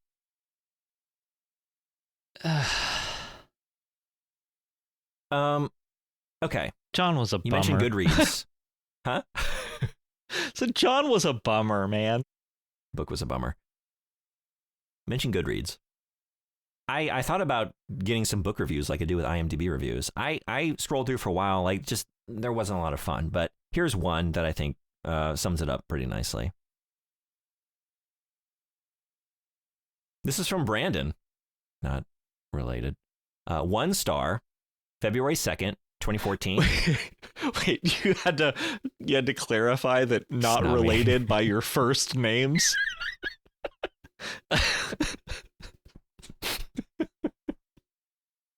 Okay. John was a bummer. You mentioned Goodreads. Huh? So John was a bummer, man. Book was a bummer. Mention Goodreads. I thought about getting some book reviews like I do with IMDb reviews. I scrolled through for a while, like just there wasn't a lot of fun, but here's one that I think sums it up pretty nicely. This is from Brandon, not related. 1 star, February 2nd, 2014. Wait, you had to clarify that not related by your first names.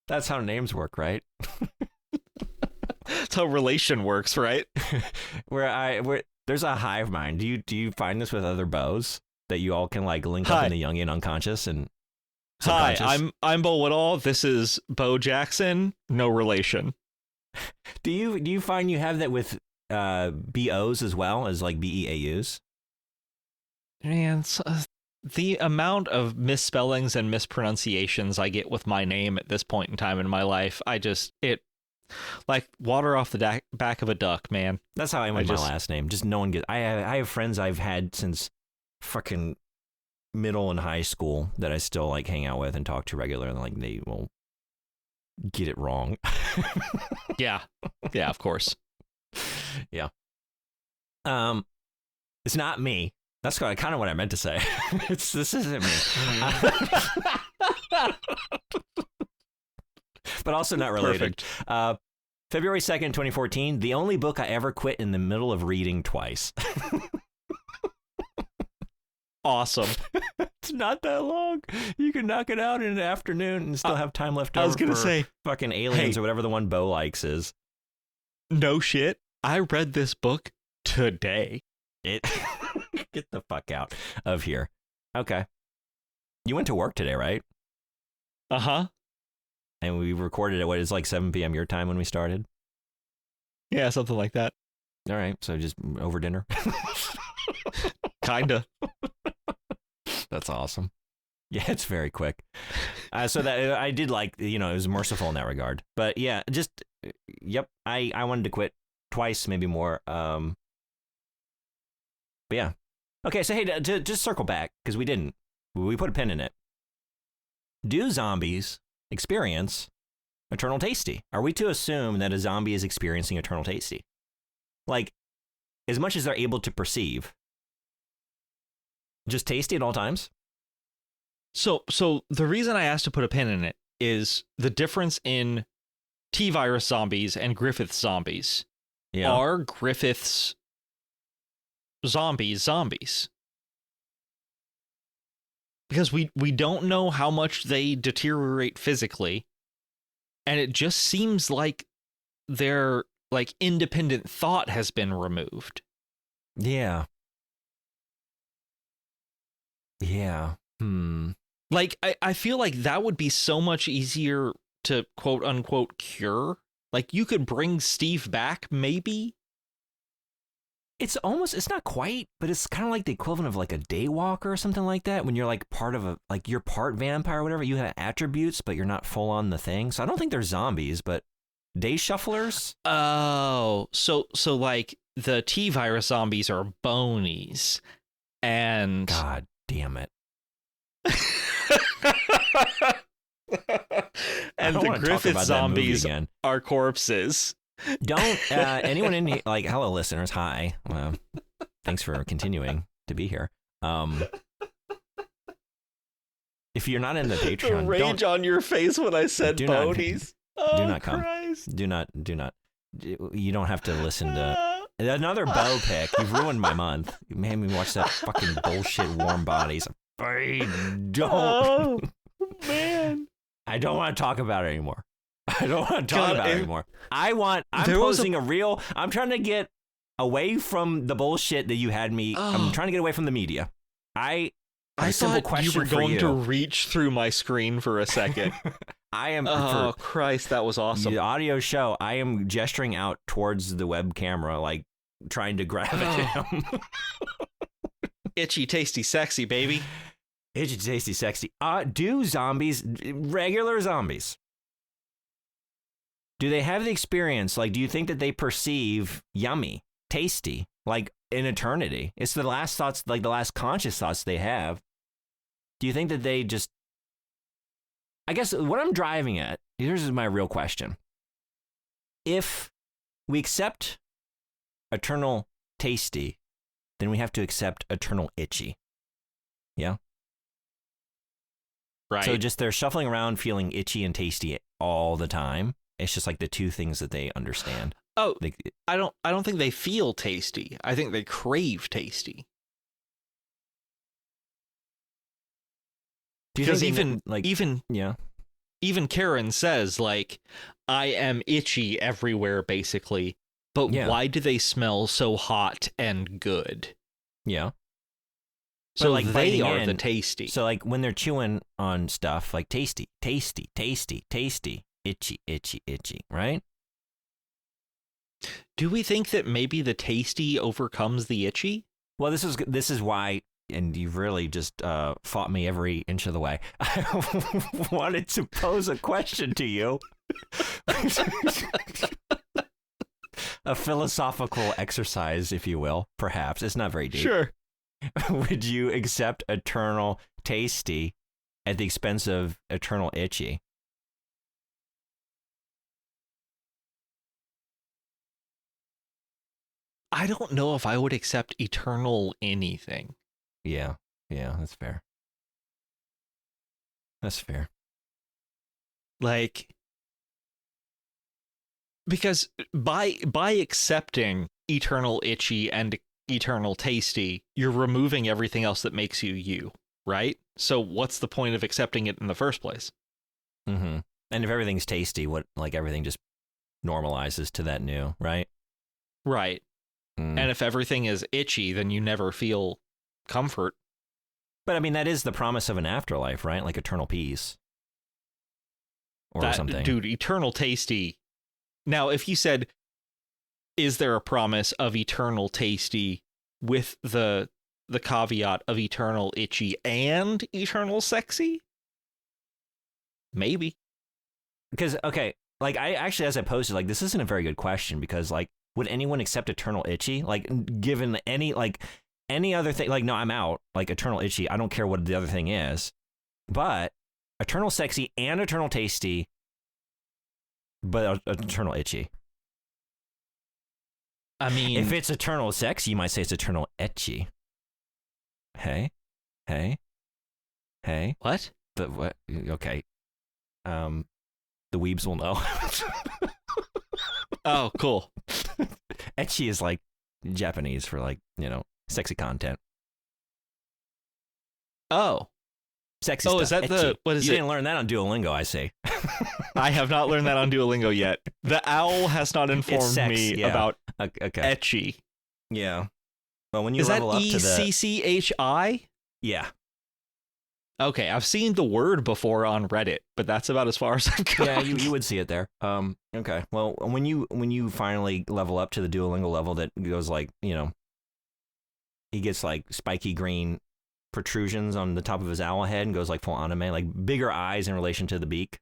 That's how names work, right? That's how relation works, right? where there's a hive mind. Do you find this with other bows that you all can like link up in the Jungian unconscious and Hi, I'm Bo Woodall. This is Bo Jackson. No relation. Do you find you have that with BOs as well as like BEAUs? Man, the amount of misspellings and mispronunciations I get with my name at this point in time in my life, it like water off the back of a duck, man. That's how I am with my last name. Just no one gets. I have friends I've had since fucking middle and high school that I still like hang out with and talk to regularly, and like they will get it wrong. Yeah, of course. Yeah. It's not me. That's kind of what I meant to say. This isn't me. But also not related. February 2nd, 2014, the only book I ever quit in the middle of reading twice. Awesome. It's not that long. You can knock it out in an afternoon and still have time left over. I was going to say fucking Aliens or whatever the one Bo likes is. No shit. I read this book today. Get the fuck out of here. Okay. You went to work today, right? Uh-huh. And we recorded at what is like 7 p.m. your time when we started? Yeah, something like that. All right. So just over dinner. Kinda. That's awesome. Yeah, it's very quick. So that I did like, it was merciful in that regard. But yeah, yep. I wanted to quit twice, maybe more. But yeah. Okay, so hey, to just circle back, because we put a pin in it. Do zombies experience eternal tasty? Are we to assume that a zombie is experiencing eternal tasty? Like, as much as they're able to perceive, just tasty at all times? So the reason I asked to put a pin in it is the difference in T-virus zombies and Griffith zombies. Yeah. Are Griffith's zombies? Because we don't know how much they deteriorate physically, and it just seems like their like independent thought has been removed. Yeah. Like I feel like that would be so much easier to quote unquote cure. Like you could bring Steve back, maybe. It's not quite, but it's kind of like the equivalent of like a daywalker or something like that. When you're like you're part vampire or whatever, you have attributes, but you're not full on the thing. So I don't think they're zombies, but day shufflers. Oh, so like the T-virus zombies are bonies, and God damn it. And the Griffith zombies are corpses. Don't anyone in here, like, hello listeners, hi. Thanks for continuing to be here. If you're not in the Patreon, the rage on your face when I said bonies. Do not come. Do not. You don't have to listen to another bow pick. You've ruined my month. You made me watch that fucking bullshit Warm Bodies. I don't. Oh, man. I don't want to talk about it anymore. I'm posing I'm trying to get away from the bullshit that you had me. I'm trying to get away from the media. I thought you were going to reach through my screen for a second. I am. Oh, Christ, that was awesome. The audio show, I am gesturing out towards the web camera, like trying to grab it. Itchy, tasty, sexy, baby. Itchy, tasty, sexy. Do zombies, regular zombies, do they have the experience? Like, do you think that they perceive yummy, tasty like in eternity. It's the last thoughts, like the last conscious thoughts they have. Do you think that they just, I guess what I'm driving at, here's my real question. If we accept eternal tasty, then we have to accept eternal itchy. Yeah? Right. So just they're shuffling around feeling itchy and tasty all the time. It's just like the two things that they understand. Oh, I don't think they feel tasty. I think they crave tasty. Because even Karen says, like, I am itchy everywhere, basically. But why do they smell so hot and good? Yeah. So like they are the tasty. So like when they're chewing on stuff, like tasty, tasty, tasty, tasty, itchy, itchy, itchy, right? Do we think that maybe the tasty overcomes the itchy? Well, this is why, and you've really just fought me every inch of the way. I wanted to pose a question to you. A philosophical exercise, if you will, perhaps. It's not very deep. Sure. Would you accept eternal tasty at the expense of eternal itchy? I don't know if I would accept eternal anything. Yeah, that's fair. That's fair. Like, because by accepting eternal itchy and eternal tasty, you're removing everything else that makes you you, right? So what's the point of accepting it in the first place? Mm-hmm. And if everything's tasty, everything just normalizes to that new, right? Right. And if everything is itchy, then you never feel comfort. But I mean, that is the promise of an afterlife, right? Like eternal peace. Or something. Dude, eternal tasty. Now, if you said, is there a promise of eternal tasty with the caveat of eternal itchy and eternal sexy? Maybe. Because, okay, like I actually, as I posted, like this isn't a very good question because like, would anyone accept eternal itchy? Like given any other thing, like, no, I'm out, like eternal itchy. I don't care what the other thing is, but eternal sexy and eternal tasty, but eternal itchy. I mean, if it's eternal sex, you might say it's eternal etchy. Hey. What? What? Okay. The weebs will know. Oh, cool. Etchy is like Japanese for like, sexy content. Oh. Sexy stuff. Is that etchy. what is you it? You didn't learn that on Duolingo, I see. I have not learned that on Duolingo yet. The owl has not informed me about etchy. Yeah. Well, when you is level that up to the ECCHI? Yeah. Okay, I've seen the word before on Reddit, but that's about as far as I've gone. Yeah, you would see it there. Okay. Well, when you finally level up to the Duolingo level that goes like, he gets like spiky green protrusions on the top of his owl head and goes like full anime, like bigger eyes in relation to the beak,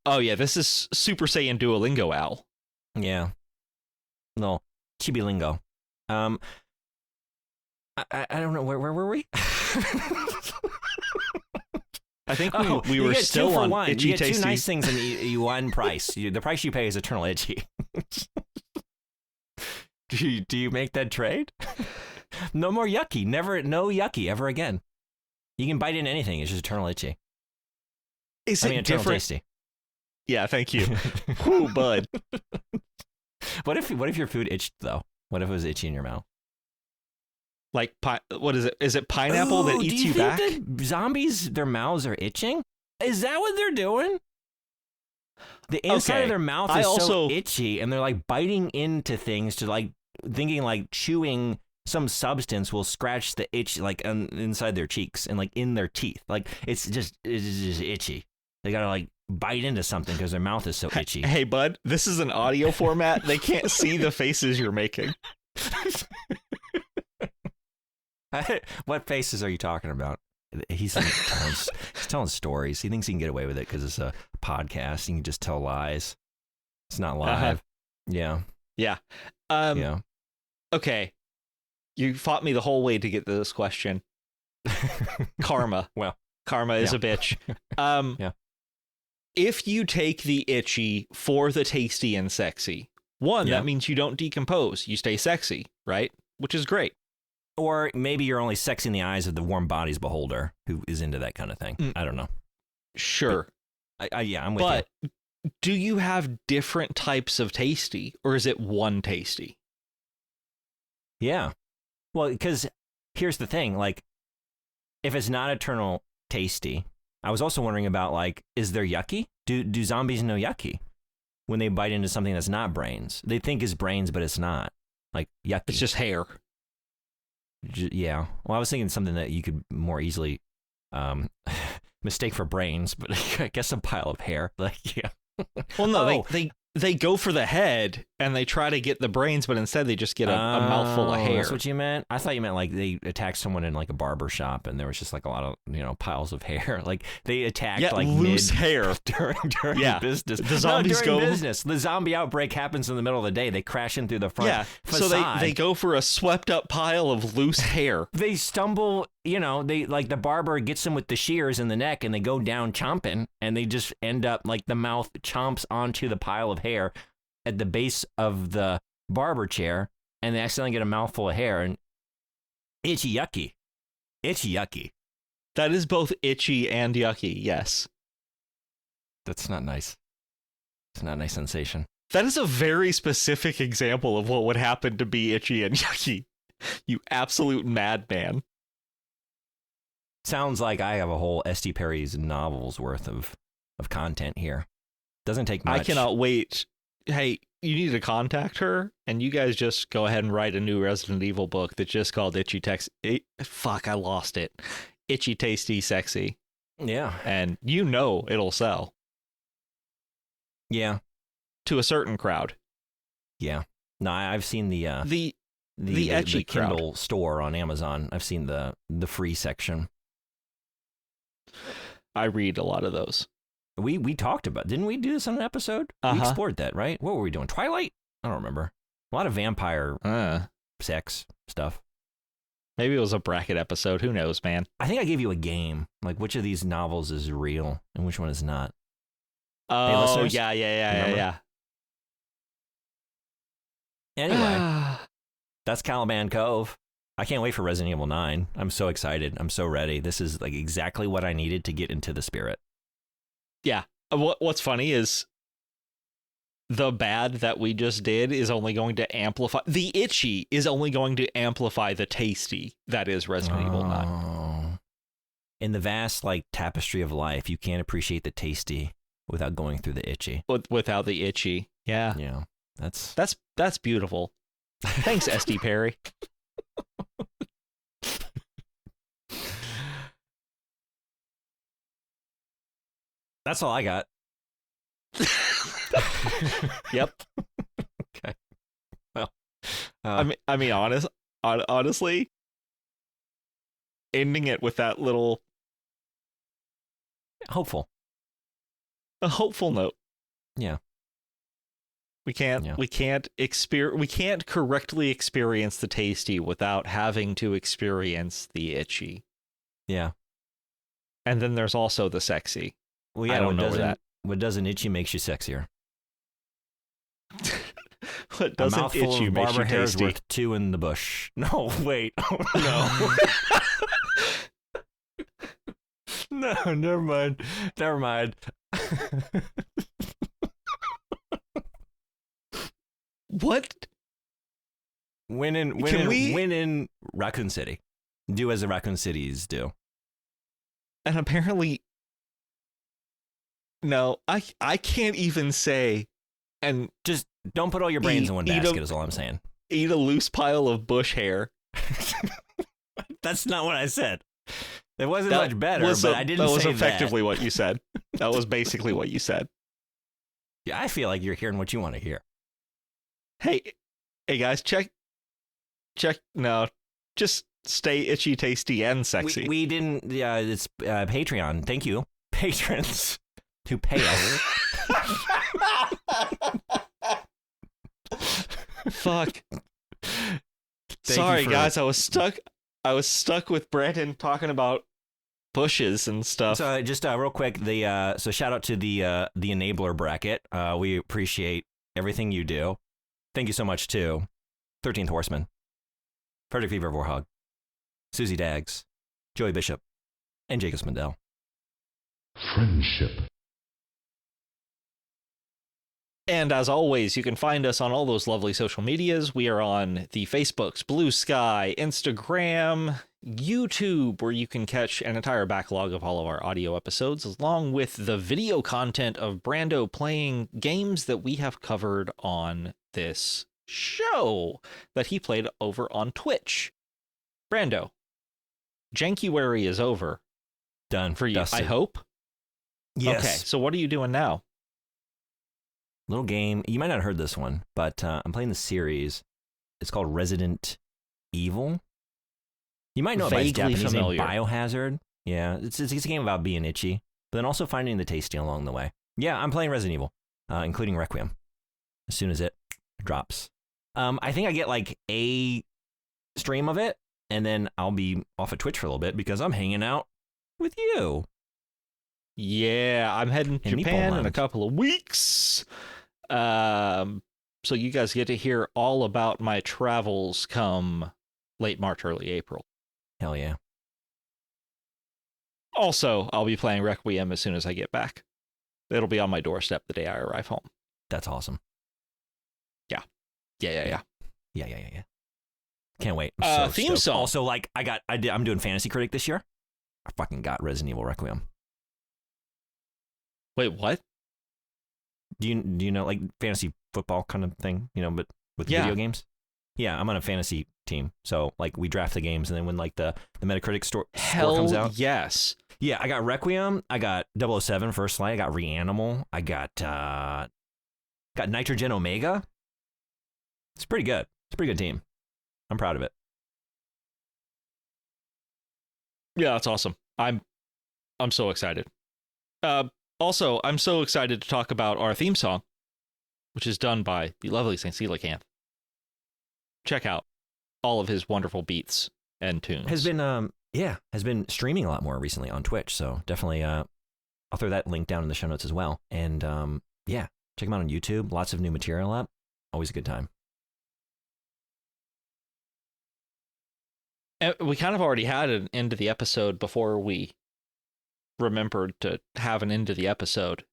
Oh yeah, this is Super Saiyan Duolingo owl. Yeah. No, Chibilingo. I don't know, where were we? I think we were still on one. itchy you get tasty. Two nice things in one price. The price you pay is eternal itchy. Do you make that trade? No more yucky. No yucky ever again. You can bite into anything. It's just eternal itchy. Eternal different? Tasty. Yeah, thank you. Whew, bud. What if your food itched though? What if it was itchy in your mouth? Like, what is it? Is it pineapple that eats you back? Do you think that zombies, their mouths are itching? Is that what they're doing? The inside of their mouth is so itchy, and they're like biting into things to like thinking like chewing some substance will scratch the itch like inside their cheeks and like in their teeth. Like it's just itchy. They gotta like bite into something because their mouth is so itchy. Hey, bud, this is an audio format. They can't see the faces you're making. What faces are you talking about? He's telling stories. He thinks he can get away with it because it's a podcast. He can just tell lies. It's not live. Uh-huh. Yeah. Yeah. Yeah. Okay. You fought me the whole way to get to this question. Karma. Well, karma is yeah. a bitch. Yeah. If you take the itchy for the tasty and sexy, that means you don't decompose. You stay sexy, right? Which is great. Or maybe you're only sexing the eyes of the warm bodies beholder who is into that kind of thing. I don't know. Sure. But I'm with you. But do you have different types of tasty, or is it one tasty? Yeah. Well, because here's the thing, like, if it's not eternal tasty, I was also wondering about, like, is there yucky? Do zombies know yucky when they bite into something that's not brains? They think it's brains, but it's not. Like, yucky. It's just hair. Yeah. Well, I was thinking something that you could more easily mistake for brains, but I guess a pile of hair. Like, yeah. Well, no, they go for the head and they try to get the brains, but instead they just get a mouthful of hair. That's what you meant? I thought you meant like they attacked someone in like a barber shop and there was just like a lot of, piles of hair. Like they attacked like loose hair during business. The zombies during business. The zombie outbreak happens in the middle of the day. They crash in through the front facade. So they go for a swept up pile of loose hair. They stumble, they like the barber gets them with the shears in the neck and they go down chomping and they just end up like the mouth chomps onto the pile of hair at the base of the barber chair and they accidentally get a mouthful of hair and itchy yucky. That is both itchy and yucky, yes. That's not nice. It's not a nice sensation. That is a very specific example of what would happen to be itchy and yucky. You absolute madman. Sounds like I have a whole S.T. Perry's novels worth of content here. Doesn't take much. I cannot wait. Hey, you need to contact her, and you guys just go ahead and write a new Resident Evil book that's just called Fuck, I lost it. Itchy, Tasty, Sexy. Yeah. And it'll sell. Yeah. To a certain crowd. Yeah. No, I've seen the etchy Kindle crowd. store on Amazon. I've seen the free section. I read a lot of those. We talked about, didn't we do this on an episode? We explored that, right? What were we doing? Twilight? I don't remember. A lot of vampire sex stuff. Maybe it was a bracket episode. Who knows, man? I think I gave you a game. Like, which of these novels is real and which one is not? Oh, hey, yeah. Anyway, that's Caliban Cove. I can't wait for Resident Evil 9. I'm so excited. I'm so ready. This is like exactly what I needed to get into the spirit. Yeah. What's funny is the bad that we just did is only going to amplify. The itchy is only going to amplify the tasty that is Resident Evil 9. In the vast like tapestry of life, you can't appreciate the tasty without going through the itchy. Without the itchy. Yeah. Yeah. That's beautiful. Thanks, S.T. Perry. That's all I got. Yep. Okay. Well, I mean, honestly, ending it with that little a hopeful note. Yeah. We can't correctly experience the tasty without having to experience the itchy. Yeah. And then there's also the sexy. Well, yeah, I don't know that. What doesn't itchy makes you sexier. What doesn't itchy makes you hairs tasty? Worth 2 in the bush. No, wait. Oh, no. No, never mind. What? Win in Raccoon City. Do as the Raccoon Cities do. And apparently, no, I can't even say. And just don't put all your brains in one basket is all I'm saying. Eat a loose pile of bush hair. That's not what I said. It wasn't much better, but I didn't say that. That was effectively what you said. That was basically what you said. Yeah, I feel like you're hearing what you want to hear. Hey guys, check. No, just stay itchy, tasty, and sexy. We didn't. Yeah, it's Patreon. Thank you, patrons who pay us. Fuck. Sorry, guys. I was stuck with Brandon talking about bushes and stuff. So just real quick, so shout out to the enabler bracket. We appreciate everything you do. Thank you so much to 13th Horseman, Frederick Fever Warhog, Susie Daggs, Joey Bishop, and Jacob Smendell. Friendship. And as always, you can find us on all those lovely social medias. We are on the Facebooks, Blue Sky, Instagram, YouTube, where you can catch an entire backlog of all of our audio episodes, along with the video content of Brando playing games that we have covered on this show that he played over on Twitch. Brando, Jankuary is over. Done. For you, Dusted. I hope? Yes. Okay, so what are you doing now? Little game. You might not have heard this one, but I'm playing the series. It's called Resident Evil. You might know it by its Vaguely Japanese familiar. name, Biohazard. Yeah, it's a game about being itchy, but then also finding the tasty along the way. Yeah, I'm playing Resident Evil, including Requiem, as soon as it drops. I think I get like a stream of it, and then I'll be off of Twitch for a little bit because I'm hanging out with you. Yeah, I'm heading to And Meatball Japan in a Lounge. couple of weeks. So you guys get to hear all about my travels come late March, early April. Hell yeah. Also, I'll be playing Requiem as soon as I get back. It'll be on my doorstep the day I arrive home. That's awesome. Yeah. Yeah. Can't wait. I'm so theme stoked. song. Also, like, I'm doing Fantasy Critic this year. I fucking got Resident Evil Requiem. Wait, what? Do you know, like, fantasy football kind of thing, but with Yeah. video games? Yeah, I'm on a fantasy team. So, like, we draft the games, and then when, like, the Metacritic score comes out. Yes. Yeah, I got Requiem. I got 007 First Light. I got Reanimal. I got Nitrogen Omega. It's pretty good. It's a pretty good team. I'm proud of it. Yeah, that's awesome. I'm so excited. Also, I'm so excited to talk about our theme song, which is done by the lovely St. Coelacanth. Check out all of his wonderful beats and tunes. Has been streaming a lot more recently on Twitch. So definitely, I'll throw that link down in the show notes as well. And check him out on YouTube. Lots of new material up. Always a good time. And we kind of already had an end of the episode before we remembered to have an end of the episode.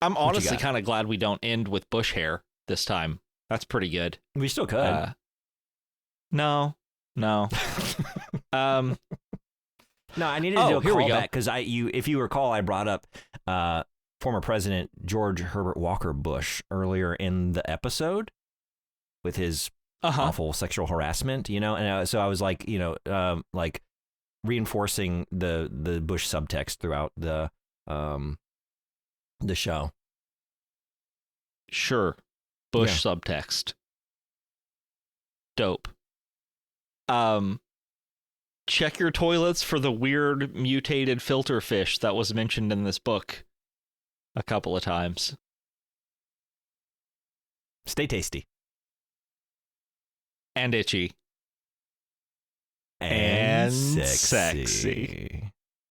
I'm honestly kind of glad we don't end with bush hair this time. That's pretty good. We still could. No. No, I needed to do a callback because if you recall, I brought up former President George Herbert Walker Bush earlier in the episode with his awful sexual harassment, and so I was like, like reinforcing the Bush subtext throughout the show. Sure, Bush subtext. Dope. Check your toilets for the weird mutated filter fish that was mentioned in this book a couple of times. Stay tasty. And itchy. And sexy.